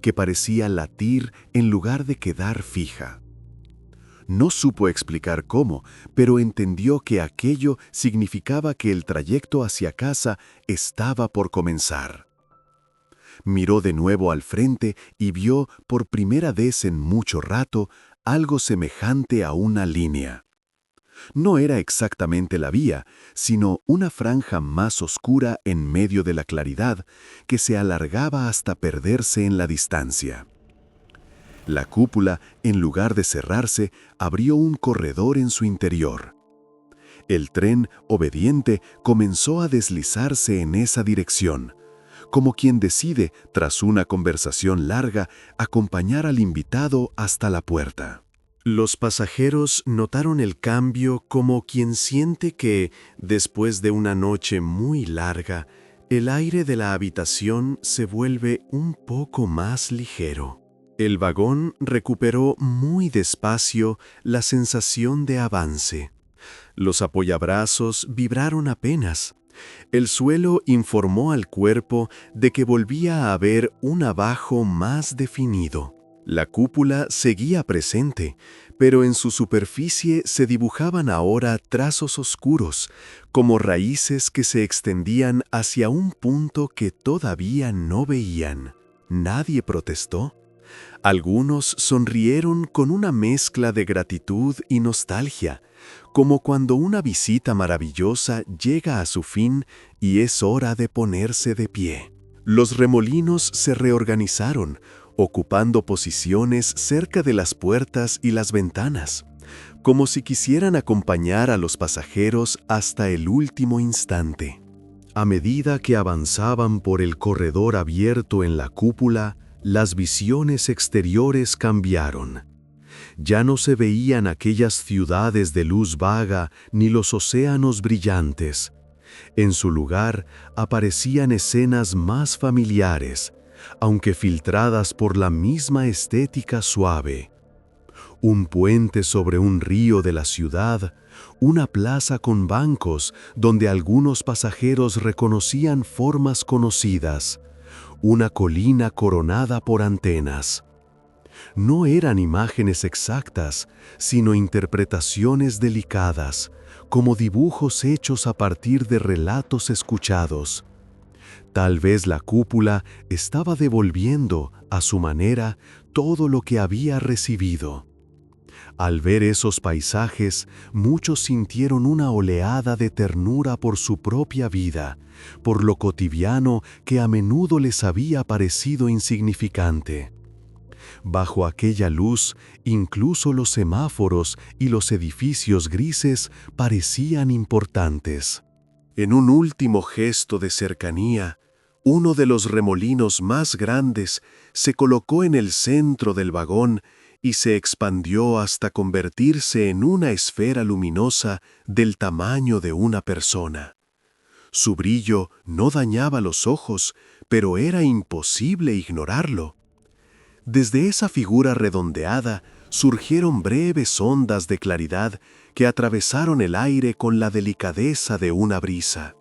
que parecía latir en lugar de quedar fija. No supo explicar cómo, pero entendió que aquello significaba que el trayecto hacia casa estaba por comenzar. Miró de nuevo al frente y vio, por primera vez en mucho rato, algo semejante a una línea. No era exactamente la vía, sino una franja más oscura en medio de la claridad que se alargaba hasta perderse en la distancia. La cúpula, en lugar de cerrarse, abrió un corredor en su interior. El tren, obediente, comenzó a deslizarse en esa dirección, como quien decide, tras una conversación larga, acompañar al invitado hasta la puerta. Los pasajeros notaron el cambio como quien siente que, después de una noche muy larga, el aire de la habitación se vuelve un poco más ligero. El vagón recuperó muy despacio la sensación de avance. Los apoyabrazos vibraron apenas. El suelo informó al cuerpo de que volvía a haber un abajo más definido. La cúpula seguía presente, pero en su superficie se dibujaban ahora trazos oscuros, como raíces que se extendían hacia un punto que todavía no veían. Nadie protestó. Algunos sonrieron con una mezcla de gratitud y nostalgia, como cuando una visita maravillosa llega a su fin y es hora de ponerse de pie. Los remolinos se reorganizaron, ocupando posiciones cerca de las puertas y las ventanas, como si quisieran acompañar a los pasajeros hasta el último instante. A medida que avanzaban por el corredor abierto en la cúpula, las visiones exteriores cambiaron. Ya no se veían aquellas ciudades de luz vaga ni los océanos brillantes. En su lugar aparecían escenas más familiares, aunque filtradas por la misma estética suave. Un puente sobre un río de la ciudad, una plaza con bancos donde algunos pasajeros reconocían formas conocidas, una colina coronada por antenas. No eran imágenes exactas, sino interpretaciones delicadas, como dibujos hechos a partir de relatos escuchados. Tal vez la cúpula estaba devolviendo, a su manera, todo lo que había recibido. Al ver esos paisajes, muchos sintieron una oleada de ternura por su propia vida, por lo cotidiano que a menudo les había parecido insignificante. Bajo aquella luz, incluso los semáforos y los edificios grises parecían importantes. En un último gesto de cercanía, uno de los remolinos más grandes se colocó en el centro del vagón y se expandió hasta convertirse en una esfera luminosa del tamaño de una persona. Su brillo no dañaba los ojos, pero era imposible ignorarlo. Desde esa figura redondeada surgieron breves ondas de claridad que atravesaron el aire con la delicadeza de una brisa.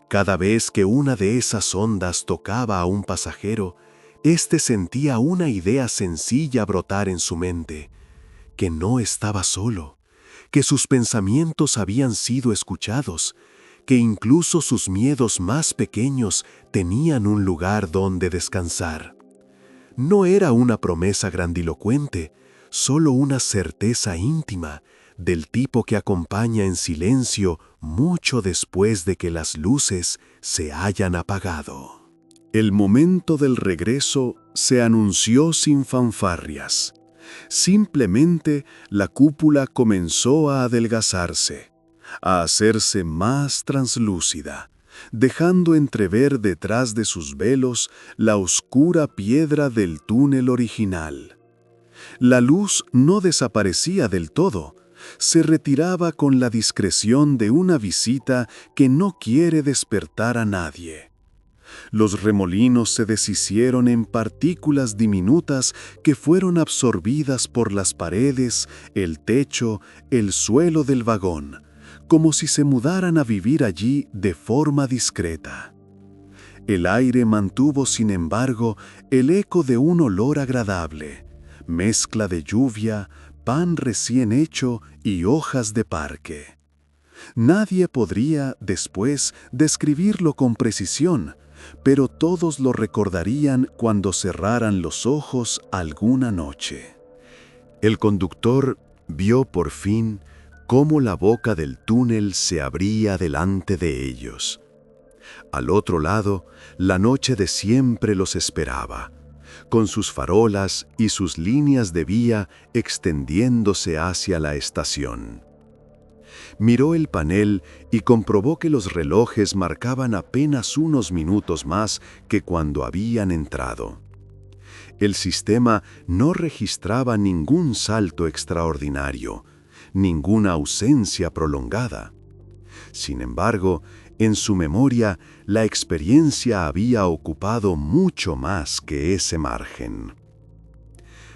Cada vez que una de esas ondas tocaba a un pasajero, éste sentía una idea sencilla brotar en su mente: que no estaba solo, que sus pensamientos habían sido escuchados, que incluso sus miedos más pequeños tenían un lugar donde descansar. No era una promesa grandilocuente, solo una certeza íntima, del tipo que acompaña en silencio mucho después de que las luces se hayan apagado. El momento del regreso se anunció sin fanfarrias. Simplemente la cúpula comenzó a adelgazarse, a hacerse más translúcida, dejando entrever detrás de sus velos la oscura piedra del túnel original. La luz no desaparecía del todo, se retiraba con la discreción de una visita que no quiere despertar a nadie. Los remolinos se deshicieron en partículas diminutas que fueron absorbidas por las paredes, el techo, el suelo del vagón, como si se mudaran a vivir allí de forma discreta. El aire mantuvo, sin embargo, el eco de un olor agradable, mezcla de lluvia, pan recién hecho y hojas de parque. Nadie podría, después, describirlo con precisión, pero todos lo recordarían cuando cerraran los ojos alguna noche. El conductor vio por fin cómo la boca del túnel se abría delante de ellos. Al otro lado, la noche de siempre los esperaba, con sus farolas y sus líneas de vía extendiéndose hacia la estación. Miró el panel y comprobó que los relojes marcaban apenas unos minutos más que cuando habían entrado. El sistema no registraba ningún salto extraordinario, ninguna ausencia prolongada. Sin embargo, en su memoria, la experiencia había ocupado mucho más que ese margen.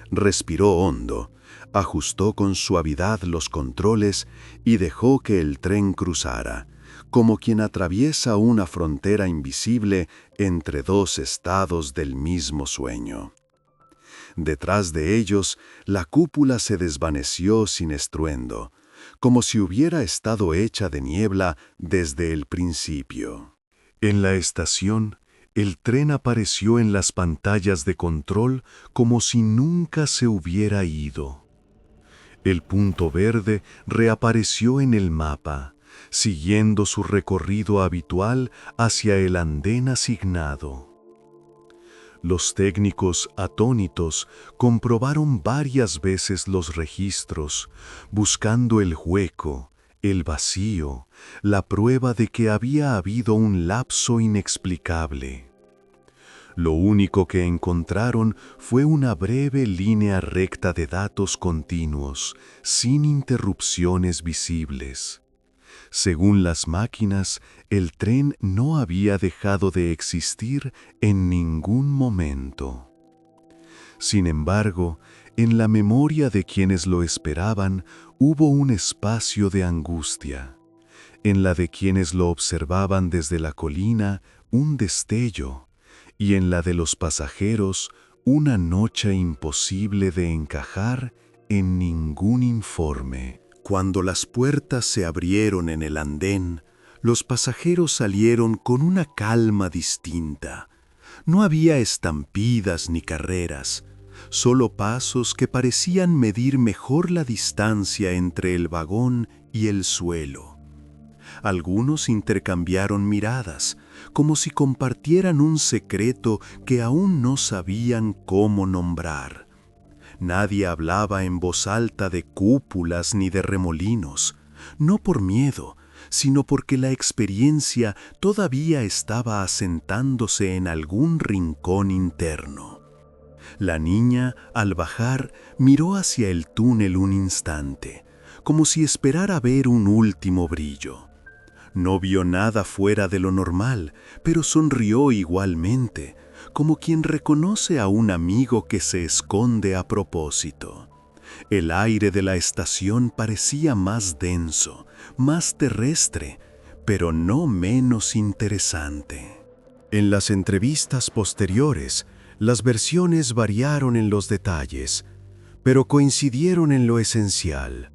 Respiró hondo, ajustó con suavidad los controles y dejó que el tren cruzara, como quien atraviesa una frontera invisible entre dos estados del mismo sueño. Detrás de ellos, la cúpula se desvaneció sin estruendo, como si hubiera estado hecha de niebla desde el principio. En la estación, el tren apareció en las pantallas de control como si nunca se hubiera ido. El punto verde reapareció en el mapa, siguiendo su recorrido habitual hacia el andén asignado. Los técnicos, atónitos, comprobaron varias veces los registros, buscando el hueco, el vacío, la prueba de que había habido un lapso inexplicable. Lo único que encontraron fue una breve línea recta de datos continuos, sin interrupciones visibles. Según las máquinas, el tren no había dejado de existir en ningún momento. Sin embargo, en la memoria de quienes lo esperaban hubo un espacio de angustia. En la de quienes lo observaban desde la colina, un destello, y en la de los pasajeros, una noche imposible de encajar en ningún informe. Cuando las puertas se abrieron en el andén, los pasajeros salieron con una calma distinta. No había estampidas ni carreras, solo pasos que parecían medir mejor la distancia entre el vagón y el suelo. Algunos intercambiaron miradas, como si compartieran un secreto que aún no sabían cómo nombrar. Nadie hablaba en voz alta de cúpulas ni de remolinos, no por miedo, sino porque la experiencia todavía estaba asentándose en algún rincón interno. La niña, al bajar, miró hacia el túnel un instante, como si esperara ver un último brillo. No vio nada fuera de lo normal, pero sonrió igualmente, como quien reconoce a un amigo que se esconde a propósito. El aire de la estación parecía más denso, más terrestre, pero no menos interesante. En las entrevistas posteriores, las versiones variaron en los detalles, pero coincidieron en lo esencial.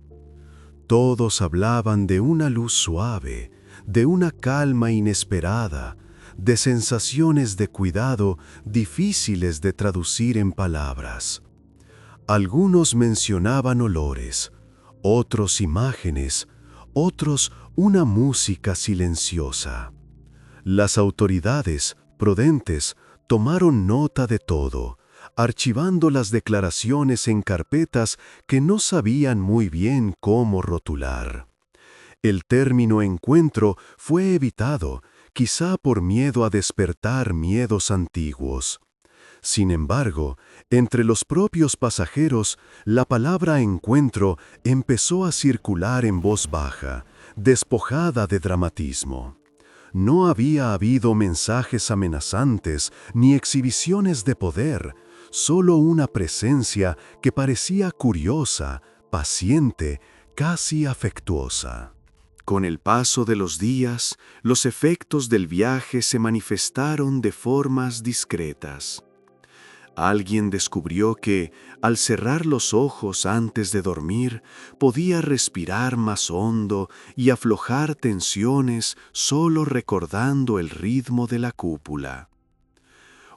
Todos hablaban de una luz suave, de una calma inesperada, de sensaciones de cuidado difíciles de traducir en palabras. Algunos mencionaban olores, otros imágenes, otros una música silenciosa. Las autoridades, prudentes, tomaron nota de todo, archivando las declaraciones en carpetas que no sabían muy bien cómo rotular. El término encuentro fue evitado, quizá por miedo a despertar miedos antiguos. Sin embargo, entre los propios pasajeros, la palabra encuentro empezó a circular en voz baja, despojada de dramatismo. No había habido mensajes amenazantes ni exhibiciones de poder, solo una presencia que parecía curiosa, paciente, casi afectuosa. Con el paso de los días, los efectos del viaje se manifestaron de formas discretas. Alguien descubrió que, al cerrar los ojos antes de dormir, podía respirar más hondo y aflojar tensiones solo recordando el ritmo de la cúpula.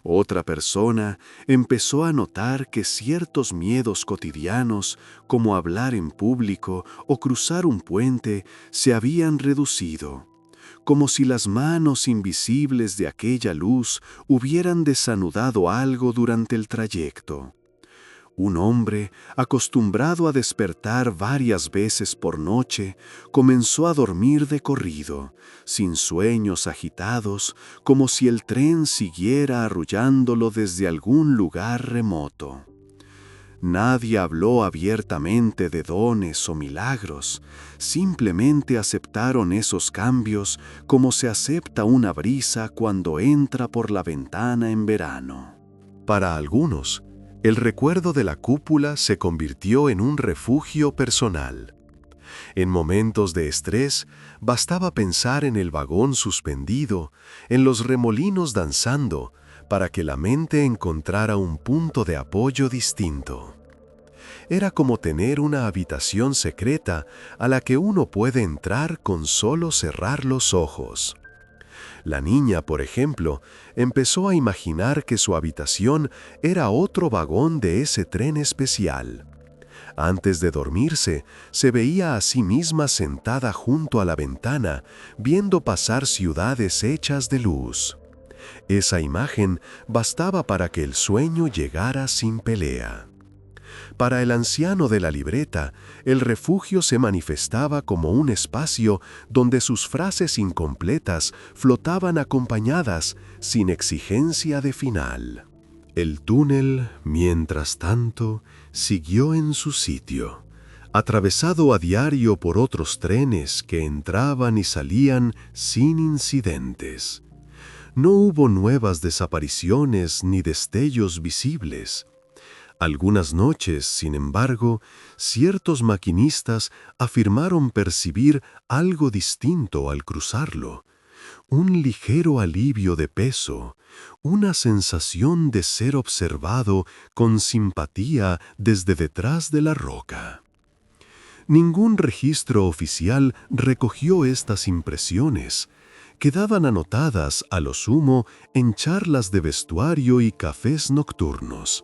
Otra persona empezó a notar que ciertos miedos cotidianos, como hablar en público o cruzar un puente, se habían reducido, como si las manos invisibles de aquella luz hubieran desanudado algo durante el trayecto. Un hombre, acostumbrado a despertar varias veces por noche, comenzó a dormir de corrido, sin sueños agitados, como si el tren siguiera arrullándolo desde algún lugar remoto. Nadie habló abiertamente de dones o milagros, simplemente aceptaron esos cambios como se acepta una brisa cuando entra por la ventana en verano. Para algunos, el recuerdo de la cúpula se convirtió en un refugio personal. En momentos de estrés, bastaba pensar en el vagón suspendido, en los remolinos danzando, para que la mente encontrara un punto de apoyo distinto. Era como tener una habitación secreta a la que uno puede entrar con solo cerrar los ojos. La niña, por ejemplo, empezó a imaginar que su habitación era otro vagón de ese tren especial. Antes de dormirse, se veía a sí misma sentada junto a la ventana, viendo pasar ciudades hechas de luz. Esa imagen bastaba para que el sueño llegara sin pelea. Para el anciano de la libreta, el refugio se manifestaba como un espacio donde sus frases incompletas flotaban acompañadas, sin exigencia de final. El túnel, mientras tanto, siguió en su sitio, atravesado a diario por otros trenes que entraban y salían sin incidentes. No hubo nuevas desapariciones ni destellos visibles. Algunas noches, sin embargo, ciertos maquinistas afirmaron percibir algo distinto al cruzarlo. Un ligero alivio de peso, una sensación de ser observado con simpatía desde detrás de la roca. Ningún registro oficial recogió estas impresiones. Quedaban anotadas, a lo sumo, en charlas de vestuario y cafés nocturnos.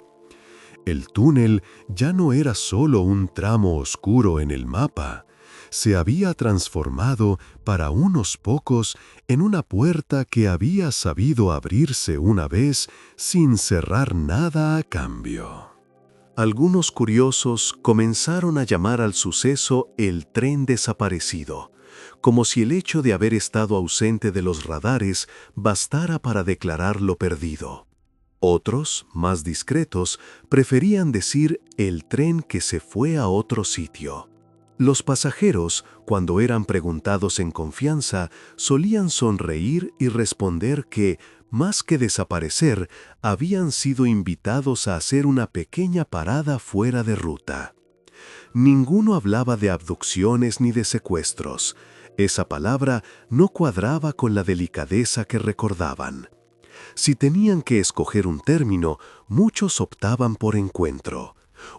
El túnel ya no era solo un tramo oscuro en el mapa. Se había transformado, para unos pocos, en una puerta que había sabido abrirse una vez sin cerrar nada a cambio. Algunos curiosos comenzaron a llamar al suceso el tren desaparecido, como si el hecho de haber estado ausente de los radares bastara para declararlo perdido. Otros, más discretos, preferían decir el tren que se fue a otro sitio. Los pasajeros, cuando eran preguntados en confianza, solían sonreír y responder que, más que desaparecer, habían sido invitados a hacer una pequeña parada fuera de ruta. Ninguno hablaba de abducciones ni de secuestros. Esa palabra no cuadraba con la delicadeza que recordaban. Si tenían que escoger un término, muchos optaban por encuentro.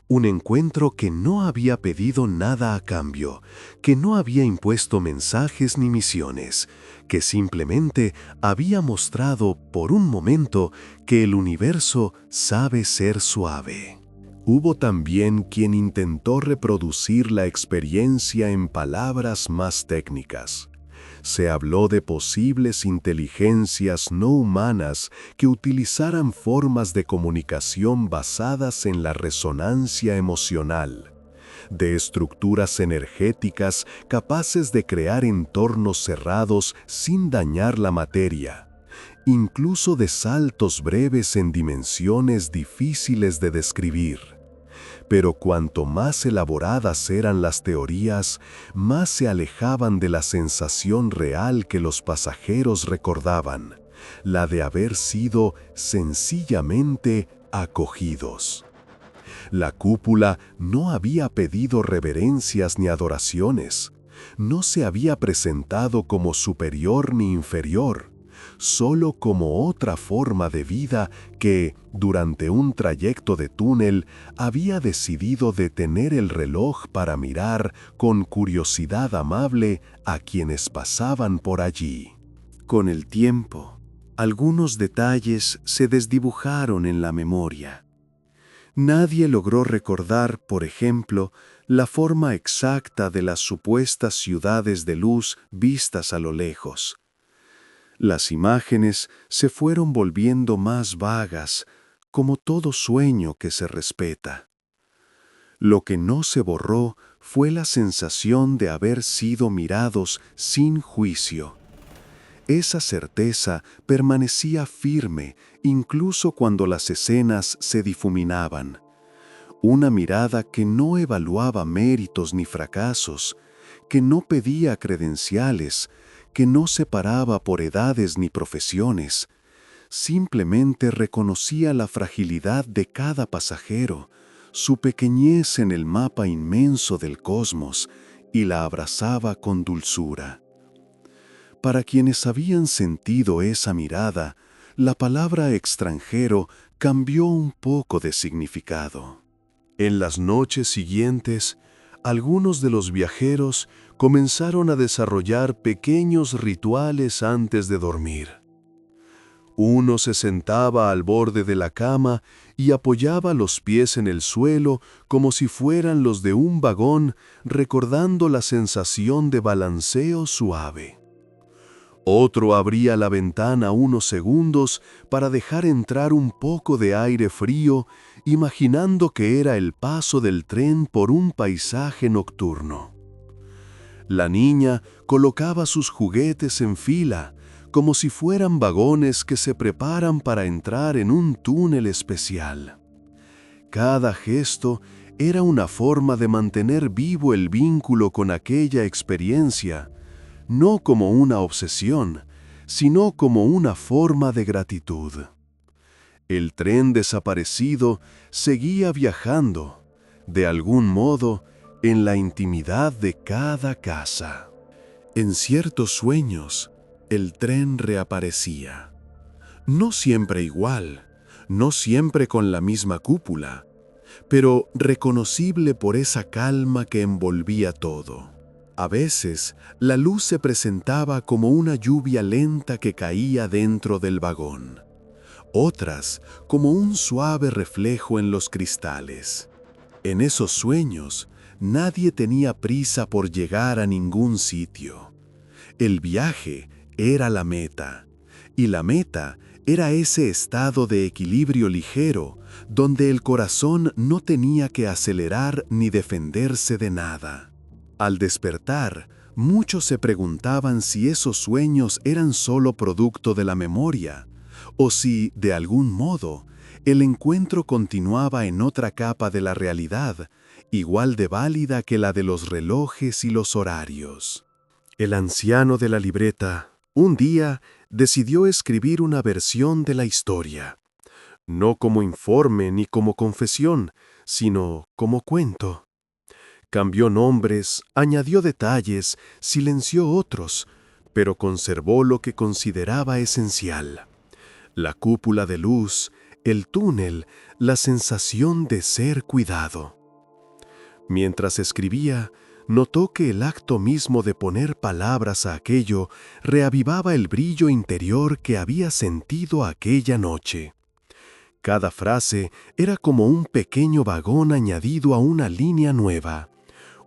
Un encuentro que no había pedido nada a cambio, que no había impuesto mensajes ni misiones, que simplemente había mostrado por un momento que el universo sabe ser suave. Hubo también quien intentó reproducir la experiencia en palabras más técnicas. Se habló de posibles inteligencias no humanas que utilizaran formas de comunicación basadas en la resonancia emocional, de estructuras energéticas capaces de crear entornos cerrados sin dañar la materia, incluso de saltos breves en dimensiones difíciles de describir. Pero cuanto más elaboradas eran las teorías, más se alejaban de la sensación real que los pasajeros recordaban, la de haber sido sencillamente acogidos. La cúpula no había pedido reverencias ni adoraciones. No se había presentado como superior ni inferior, solo como otra forma de vida que, durante un trayecto de túnel, había decidido detener el reloj para mirar con curiosidad amable a quienes pasaban por allí. Con el tiempo, algunos detalles se desdibujaron en la memoria. Nadie logró recordar, por ejemplo, la forma exacta de las supuestas ciudades de luz vistas a lo lejos. Las imágenes se fueron volviendo más vagas, como todo sueño que se respeta. Lo que no se borró fue la sensación de haber sido mirados sin juicio. Esa certeza permanecía firme incluso cuando las escenas se difuminaban. Una mirada que no evaluaba méritos ni fracasos, que no pedía credenciales, que no separaba por edades ni profesiones, simplemente reconocía la fragilidad de cada pasajero, su pequeñez en el mapa inmenso del cosmos, y la abrazaba con dulzura. Para quienes habían sentido esa mirada, la palabra extranjero cambió un poco de significado. En las noches siguientes, algunos de los viajeros comenzaron a desarrollar pequeños rituales antes de dormir. Uno se sentaba al borde de la cama y apoyaba los pies en el suelo como si fueran los de un vagón, recordando la sensación de balanceo suave. Otro abría la ventana unos segundos para dejar entrar un poco de aire frío, imaginando que era el paso del tren por un paisaje nocturno. La niña colocaba sus juguetes en fila, como si fueran vagones que se preparan para entrar en un túnel especial. Cada gesto era una forma de mantener vivo el vínculo con aquella experiencia, no como una obsesión, sino como una forma de gratitud. El tren desaparecido seguía viajando, de algún modo, en la intimidad de cada casa. En ciertos sueños, el tren reaparecía. No siempre igual, no siempre con la misma cúpula, pero reconocible por esa calma que envolvía todo. A veces, la luz se presentaba como una lluvia lenta que caía dentro del vagón. Otras, como un suave reflejo en los cristales. En esos sueños, nadie tenía prisa por llegar a ningún sitio. El viaje era la meta, y la meta era ese estado de equilibrio ligero, donde el corazón no tenía que acelerar ni defenderse de nada. Al despertar, muchos se preguntaban si esos sueños eran solo producto de la memoria, o si, de algún modo, el encuentro continuaba en otra capa de la realidad, igual de válida que la de los relojes y los horarios. El anciano de la libreta, un día, decidió escribir una versión de la historia, no como informe ni como confesión, sino como cuento. Cambió nombres, añadió detalles, silenció otros, pero conservó lo que consideraba esencial: la cúpula de luz, el túnel, la sensación de ser cuidado. Mientras escribía, notó que el acto mismo de poner palabras a aquello reavivaba el brillo interior que había sentido aquella noche. Cada frase era como un pequeño vagón añadido a una línea nueva,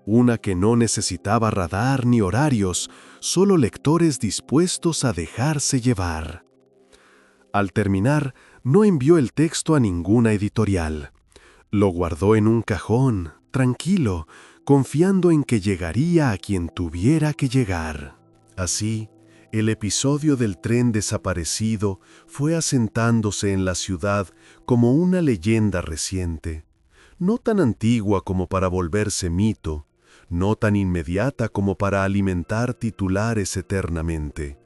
una que no necesitaba radar ni horarios, solo lectores dispuestos a dejarse llevar. Al terminar, no envió el texto a ninguna editorial. Lo guardó en un cajón, tranquilo, confiando en que llegaría a quien tuviera que llegar. Así, el episodio del tren desaparecido fue asentándose en la ciudad como una leyenda reciente, no tan antigua como para volverse mito, no tan inmediata como para alimentar titulares eternamente.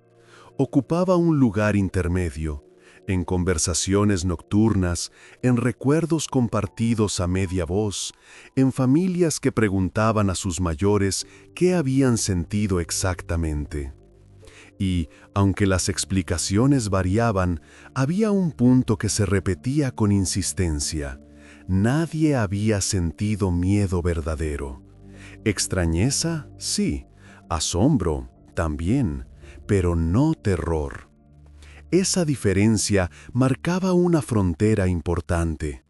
Ocupaba un lugar intermedio, en conversaciones nocturnas, en recuerdos compartidos a media voz, en familias que preguntaban a sus mayores qué habían sentido exactamente. Y, aunque las explicaciones variaban, había un punto que se repetía con insistencia. Nadie había sentido miedo verdadero. Extrañeza, sí. Asombro, también, pero no terror. Esa diferencia marcaba una frontera importante.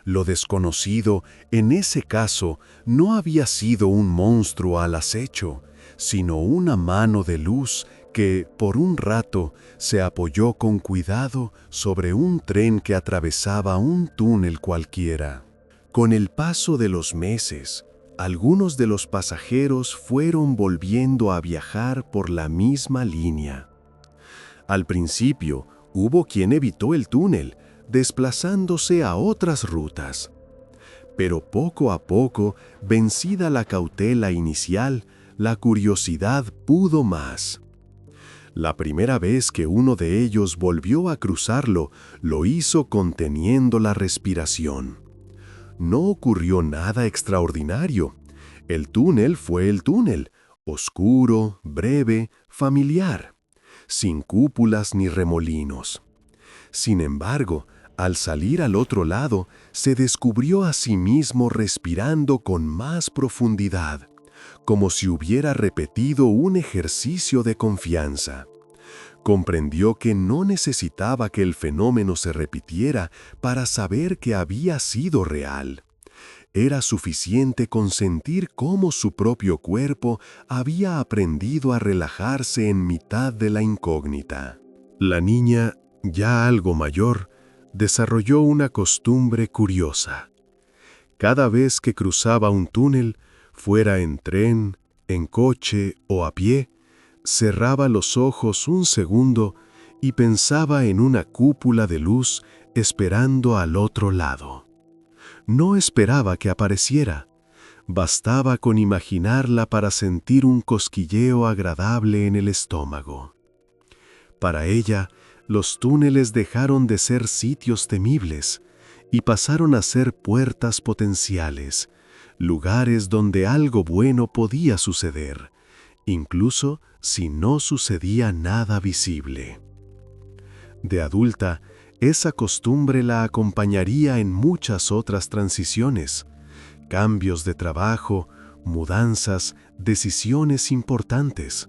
Lo desconocido, en ese caso, no había sido un monstruo al acecho, sino una mano de luz que, por un rato, se apoyó con cuidado sobre un tren que atravesaba un túnel cualquiera. Con el paso de los meses, algunos de los pasajeros fueron volviendo a viajar por la misma línea. Al principio, hubo quien evitó el túnel, desplazándose a otras rutas. Pero poco a poco, vencida la cautela inicial, la curiosidad pudo más. La primera vez que uno de ellos volvió a cruzarlo, lo hizo conteniendo la respiración. No ocurrió nada extraordinario. El túnel fue el túnel, oscuro, breve, familiar, sin cúpulas ni remolinos. Sin embargo, al salir al otro lado, se descubrió a sí mismo respirando con más profundidad, como si hubiera repetido un ejercicio de confianza. Comprendió que no necesitaba que el fenómeno se repitiera para saber que había sido real. Era suficiente con sentir cómo su propio cuerpo había aprendido a relajarse en mitad de la incógnita. La niña, ya algo mayor, desarrolló una costumbre curiosa. Cada vez que cruzaba un túnel, fuera en tren, en coche o a pie, cerraba los ojos un segundo y pensaba en una cúpula de luz esperando al otro lado. No esperaba que apareciera. Bastaba con imaginarla para sentir un cosquilleo agradable en el estómago. Para ella, los túneles dejaron de ser sitios temibles y pasaron a ser puertas potenciales, lugares donde algo bueno podía suceder, incluso si no sucedía nada visible. De adulta, esa costumbre la acompañaría en muchas otras transiciones, cambios de trabajo, mudanzas, decisiones importantes.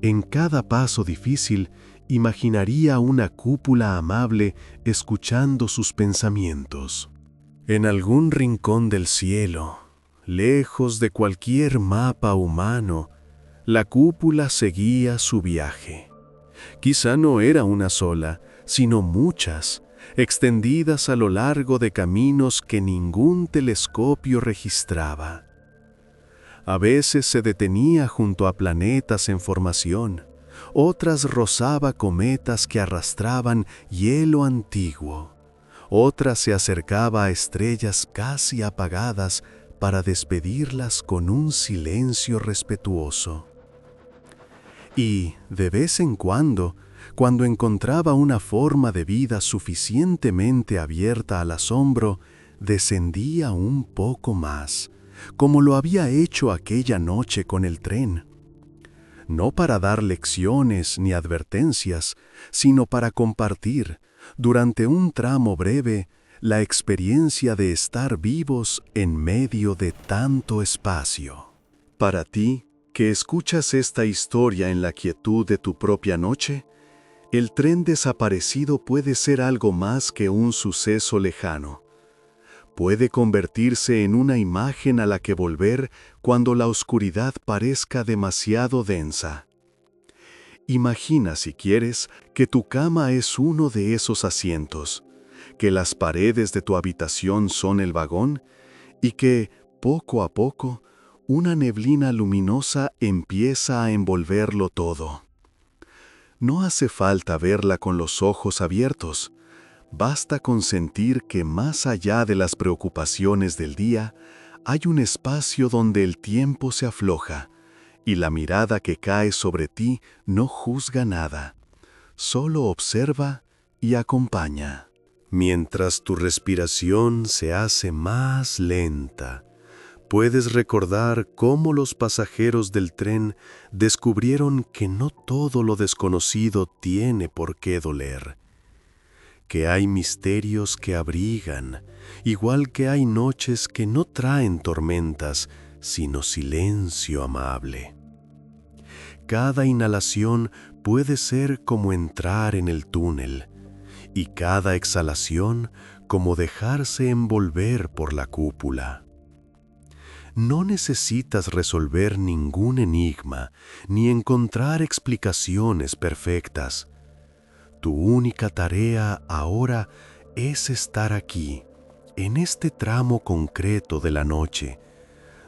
En cada paso difícil, imaginaría una cúpula amable escuchando sus pensamientos. En algún rincón del cielo, lejos de cualquier mapa humano, la cúpula seguía su viaje. Quizá no era una sola, sino muchas, extendidas a lo largo de caminos que ningún telescopio registraba. A veces se detenía junto a planetas en formación, otras rozaba cometas que arrastraban hielo antiguo, otras se acercaba a estrellas casi apagadas para despedirlas con un silencio respetuoso. Y, de vez en cuando encontraba una forma de vida suficientemente abierta al asombro, descendía un poco más, como lo había hecho aquella noche con el tren. No para dar lecciones ni advertencias, sino para compartir, durante un tramo breve, la experiencia de estar vivos en medio de tanto espacio. Para ti, que escuchas esta historia en la quietud de tu propia noche, el tren desaparecido puede ser algo más que un suceso lejano. Puede convertirse en una imagen a la que volver cuando la oscuridad parezca demasiado densa. Imagina, si quieres, que tu cama es uno de esos asientos, que las paredes de tu habitación son el vagón y que, poco a poco, una neblina luminosa empieza a envolverlo todo. No hace falta verla con los ojos abiertos. Basta con sentir que más allá de las preocupaciones del día, hay un espacio donde el tiempo se afloja y la mirada que cae sobre ti no juzga nada, solo observa y acompaña. Mientras tu respiración se hace más lenta, puedes recordar cómo los pasajeros del tren descubrieron que no todo lo desconocido tiene por qué doler, que hay misterios que abrigan, igual que hay noches que no traen tormentas, sino silencio amable. Cada inhalación puede ser como entrar en el túnel, y cada exhalación como dejarse envolver por la cúpula. No necesitas resolver ningún enigma ni encontrar explicaciones perfectas. Tu única tarea ahora es estar aquí, en este tramo concreto de la noche,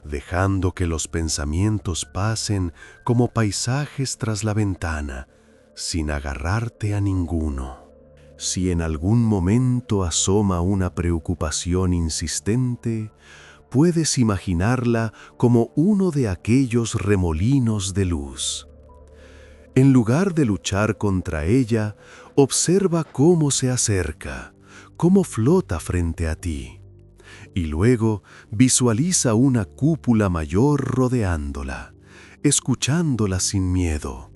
dejando que los pensamientos pasen como paisajes tras la ventana, sin agarrarte a ninguno. Si en algún momento asoma una preocupación insistente, puedes imaginarla como uno de aquellos remolinos de luz. En lugar de luchar contra ella, observa cómo se acerca, cómo flota frente a ti, y luego visualiza una cúpula mayor rodeándola, escuchándola sin miedo.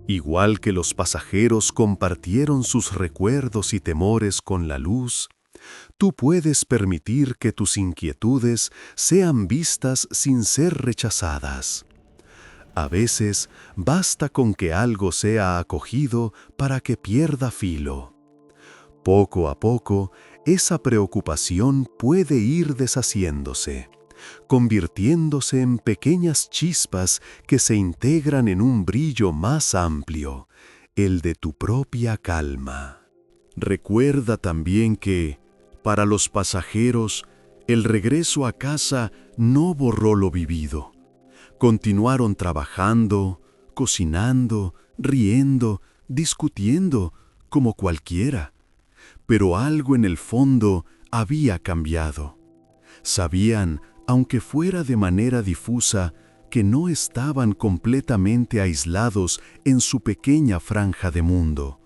Igual que los pasajeros compartieron sus recuerdos y temores con la luz, tú puedes permitir que tus inquietudes sean vistas sin ser rechazadas. A veces basta con que algo sea acogido para que pierda filo. Poco a poco, esa preocupación puede ir deshaciéndose, convirtiéndose en pequeñas chispas que se integran en un brillo más amplio, el de tu propia calma. Recuerda también que, para los pasajeros, el regreso a casa no borró lo vivido. Continuaron trabajando, cocinando, riendo, discutiendo, como cualquiera. Pero algo en el fondo había cambiado. Sabían, aunque fuera de manera difusa, que no estaban completamente aislados en su pequeña franja de mundo,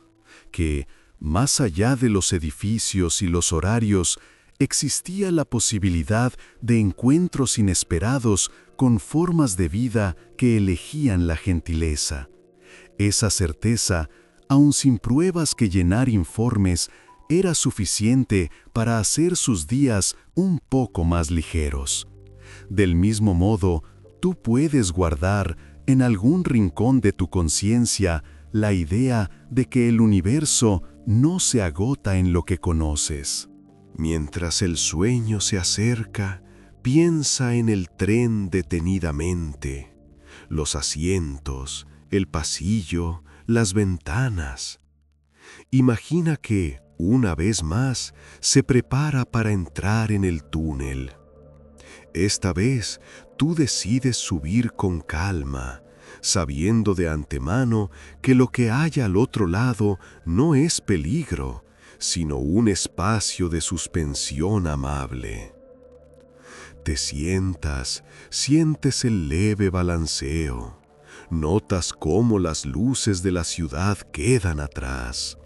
que, más allá de los edificios y los horarios, existía la posibilidad de encuentros inesperados con formas de vida que elegían la gentileza. Esa certeza, aun sin pruebas que llenar informes, era suficiente para hacer sus días un poco más ligeros. Del mismo modo, tú puedes guardar en algún rincón de tu conciencia la idea de que el universo no se agota en lo que conoces. Mientras el sueño se acerca, piensa en el tren detenidamente, los asientos, el pasillo, las ventanas. Imagina que, una vez más, se prepara para entrar en el túnel. Esta vez, tú decides subir con calma, sabiendo de antemano que lo que hay al otro lado no es peligro, sino un espacio de suspensión amable. Te sientas, sientes el leve balanceo, notas cómo las luces de la ciudad quedan atrás.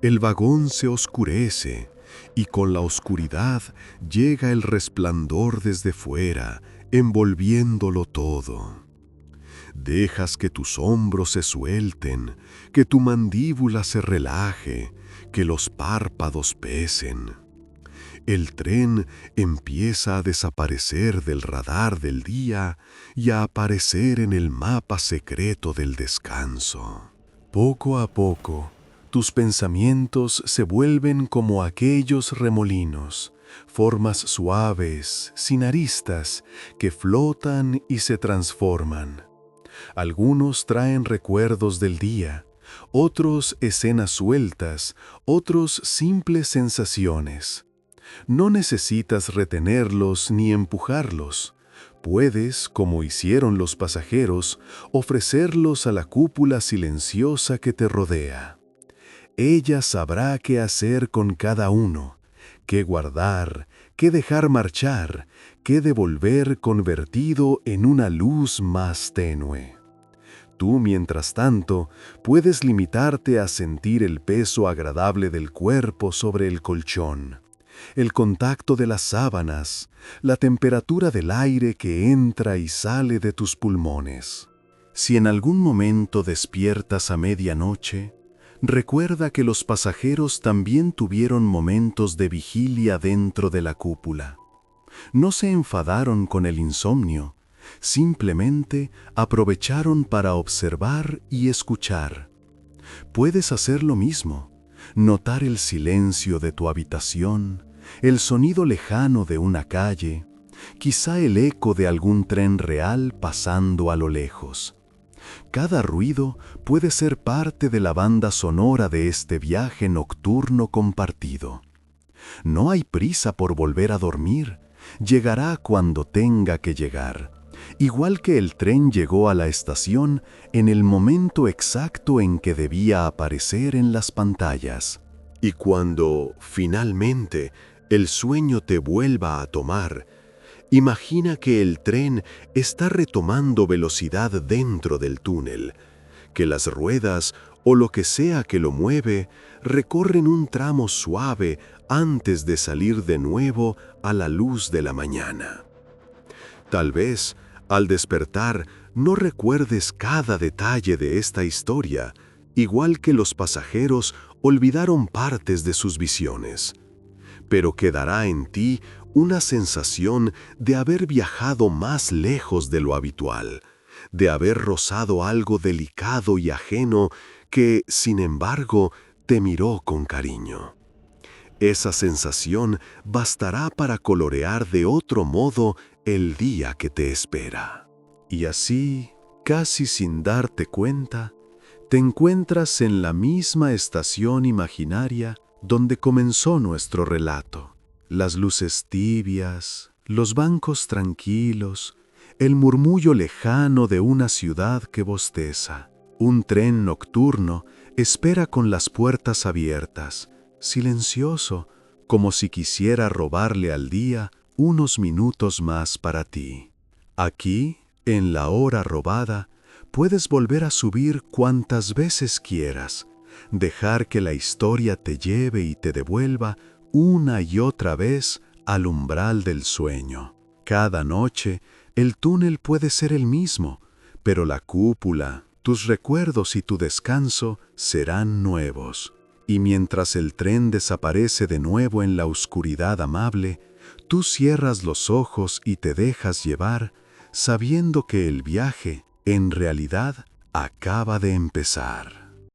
El vagón se oscurece y con la oscuridad llega el resplandor desde fuera, envolviéndolo todo. Dejas que tus hombros se suelten, que tu mandíbula se relaje, que los párpados pesen. El tren empieza a desaparecer del radar del día y a aparecer en el mapa secreto del descanso. Poco a poco, tus pensamientos se vuelven como aquellos remolinos, formas suaves, sin aristas, que flotan y se transforman. Algunos traen recuerdos del día, otros escenas sueltas, otros simples sensaciones. No necesitas retenerlos ni empujarlos. Puedes, como hicieron los pasajeros, ofrecerlos a la cúpula silenciosa que te rodea. Ella sabrá qué hacer con cada uno, qué guardar, qué dejar marchar, qué devolver convertido en una luz más tenue. Tú, mientras tanto, puedes limitarte a sentir el peso agradable del cuerpo sobre el colchón, el contacto de las sábanas, la temperatura del aire que entra y sale de tus pulmones. Si en algún momento despiertas a medianoche, recuerda que los pasajeros también tuvieron momentos de vigilia dentro de la cúpula. No se enfadaron con el insomnio, simplemente aprovecharon para observar y escuchar. Puedes hacer lo mismo, notar el silencio de tu habitación, el sonido lejano de una calle, quizá el eco de algún tren real pasando a lo lejos. Cada ruido puede ser parte de la banda sonora de este viaje nocturno compartido. No hay prisa por volver a dormir, llegará cuando tenga que llegar. Igual que el tren llegó a la estación en el momento exacto en que debía aparecer en las pantallas. Y cuando, finalmente, el sueño te vuelva a tomar, imagina que el tren está retomando velocidad dentro del túnel, que las ruedas o lo que sea que lo mueve recorren un tramo suave antes de salir de nuevo a la luz de la mañana. Tal vez, al despertar, no recuerdes cada detalle de esta historia, igual que los pasajeros olvidaron partes de sus visiones. Pero quedará en ti una sensación de haber viajado más lejos de lo habitual, de haber rozado algo delicado y ajeno que, sin embargo, te miró con cariño. Esa sensación bastará para colorear de otro modo el día que te espera. Y así, casi sin darte cuenta, te encuentras en la misma estación imaginaria donde comenzó nuestro relato. Las luces tibias, los bancos tranquilos, el murmullo lejano de una ciudad que bosteza. Un tren nocturno espera con las puertas abiertas, silencioso, como si quisiera robarle al día unos minutos más para ti. Aquí, en la hora robada, puedes volver a subir cuantas veces quieras, dejar que la historia te lleve y te devuelva una y otra vez al umbral del sueño. Cada noche, el túnel puede ser el mismo, pero la cúpula, tus recuerdos y tu descanso serán nuevos. Y mientras el tren desaparece de nuevo en la oscuridad amable, tú cierras los ojos y te dejas llevar, sabiendo que el viaje, en realidad, acaba de empezar.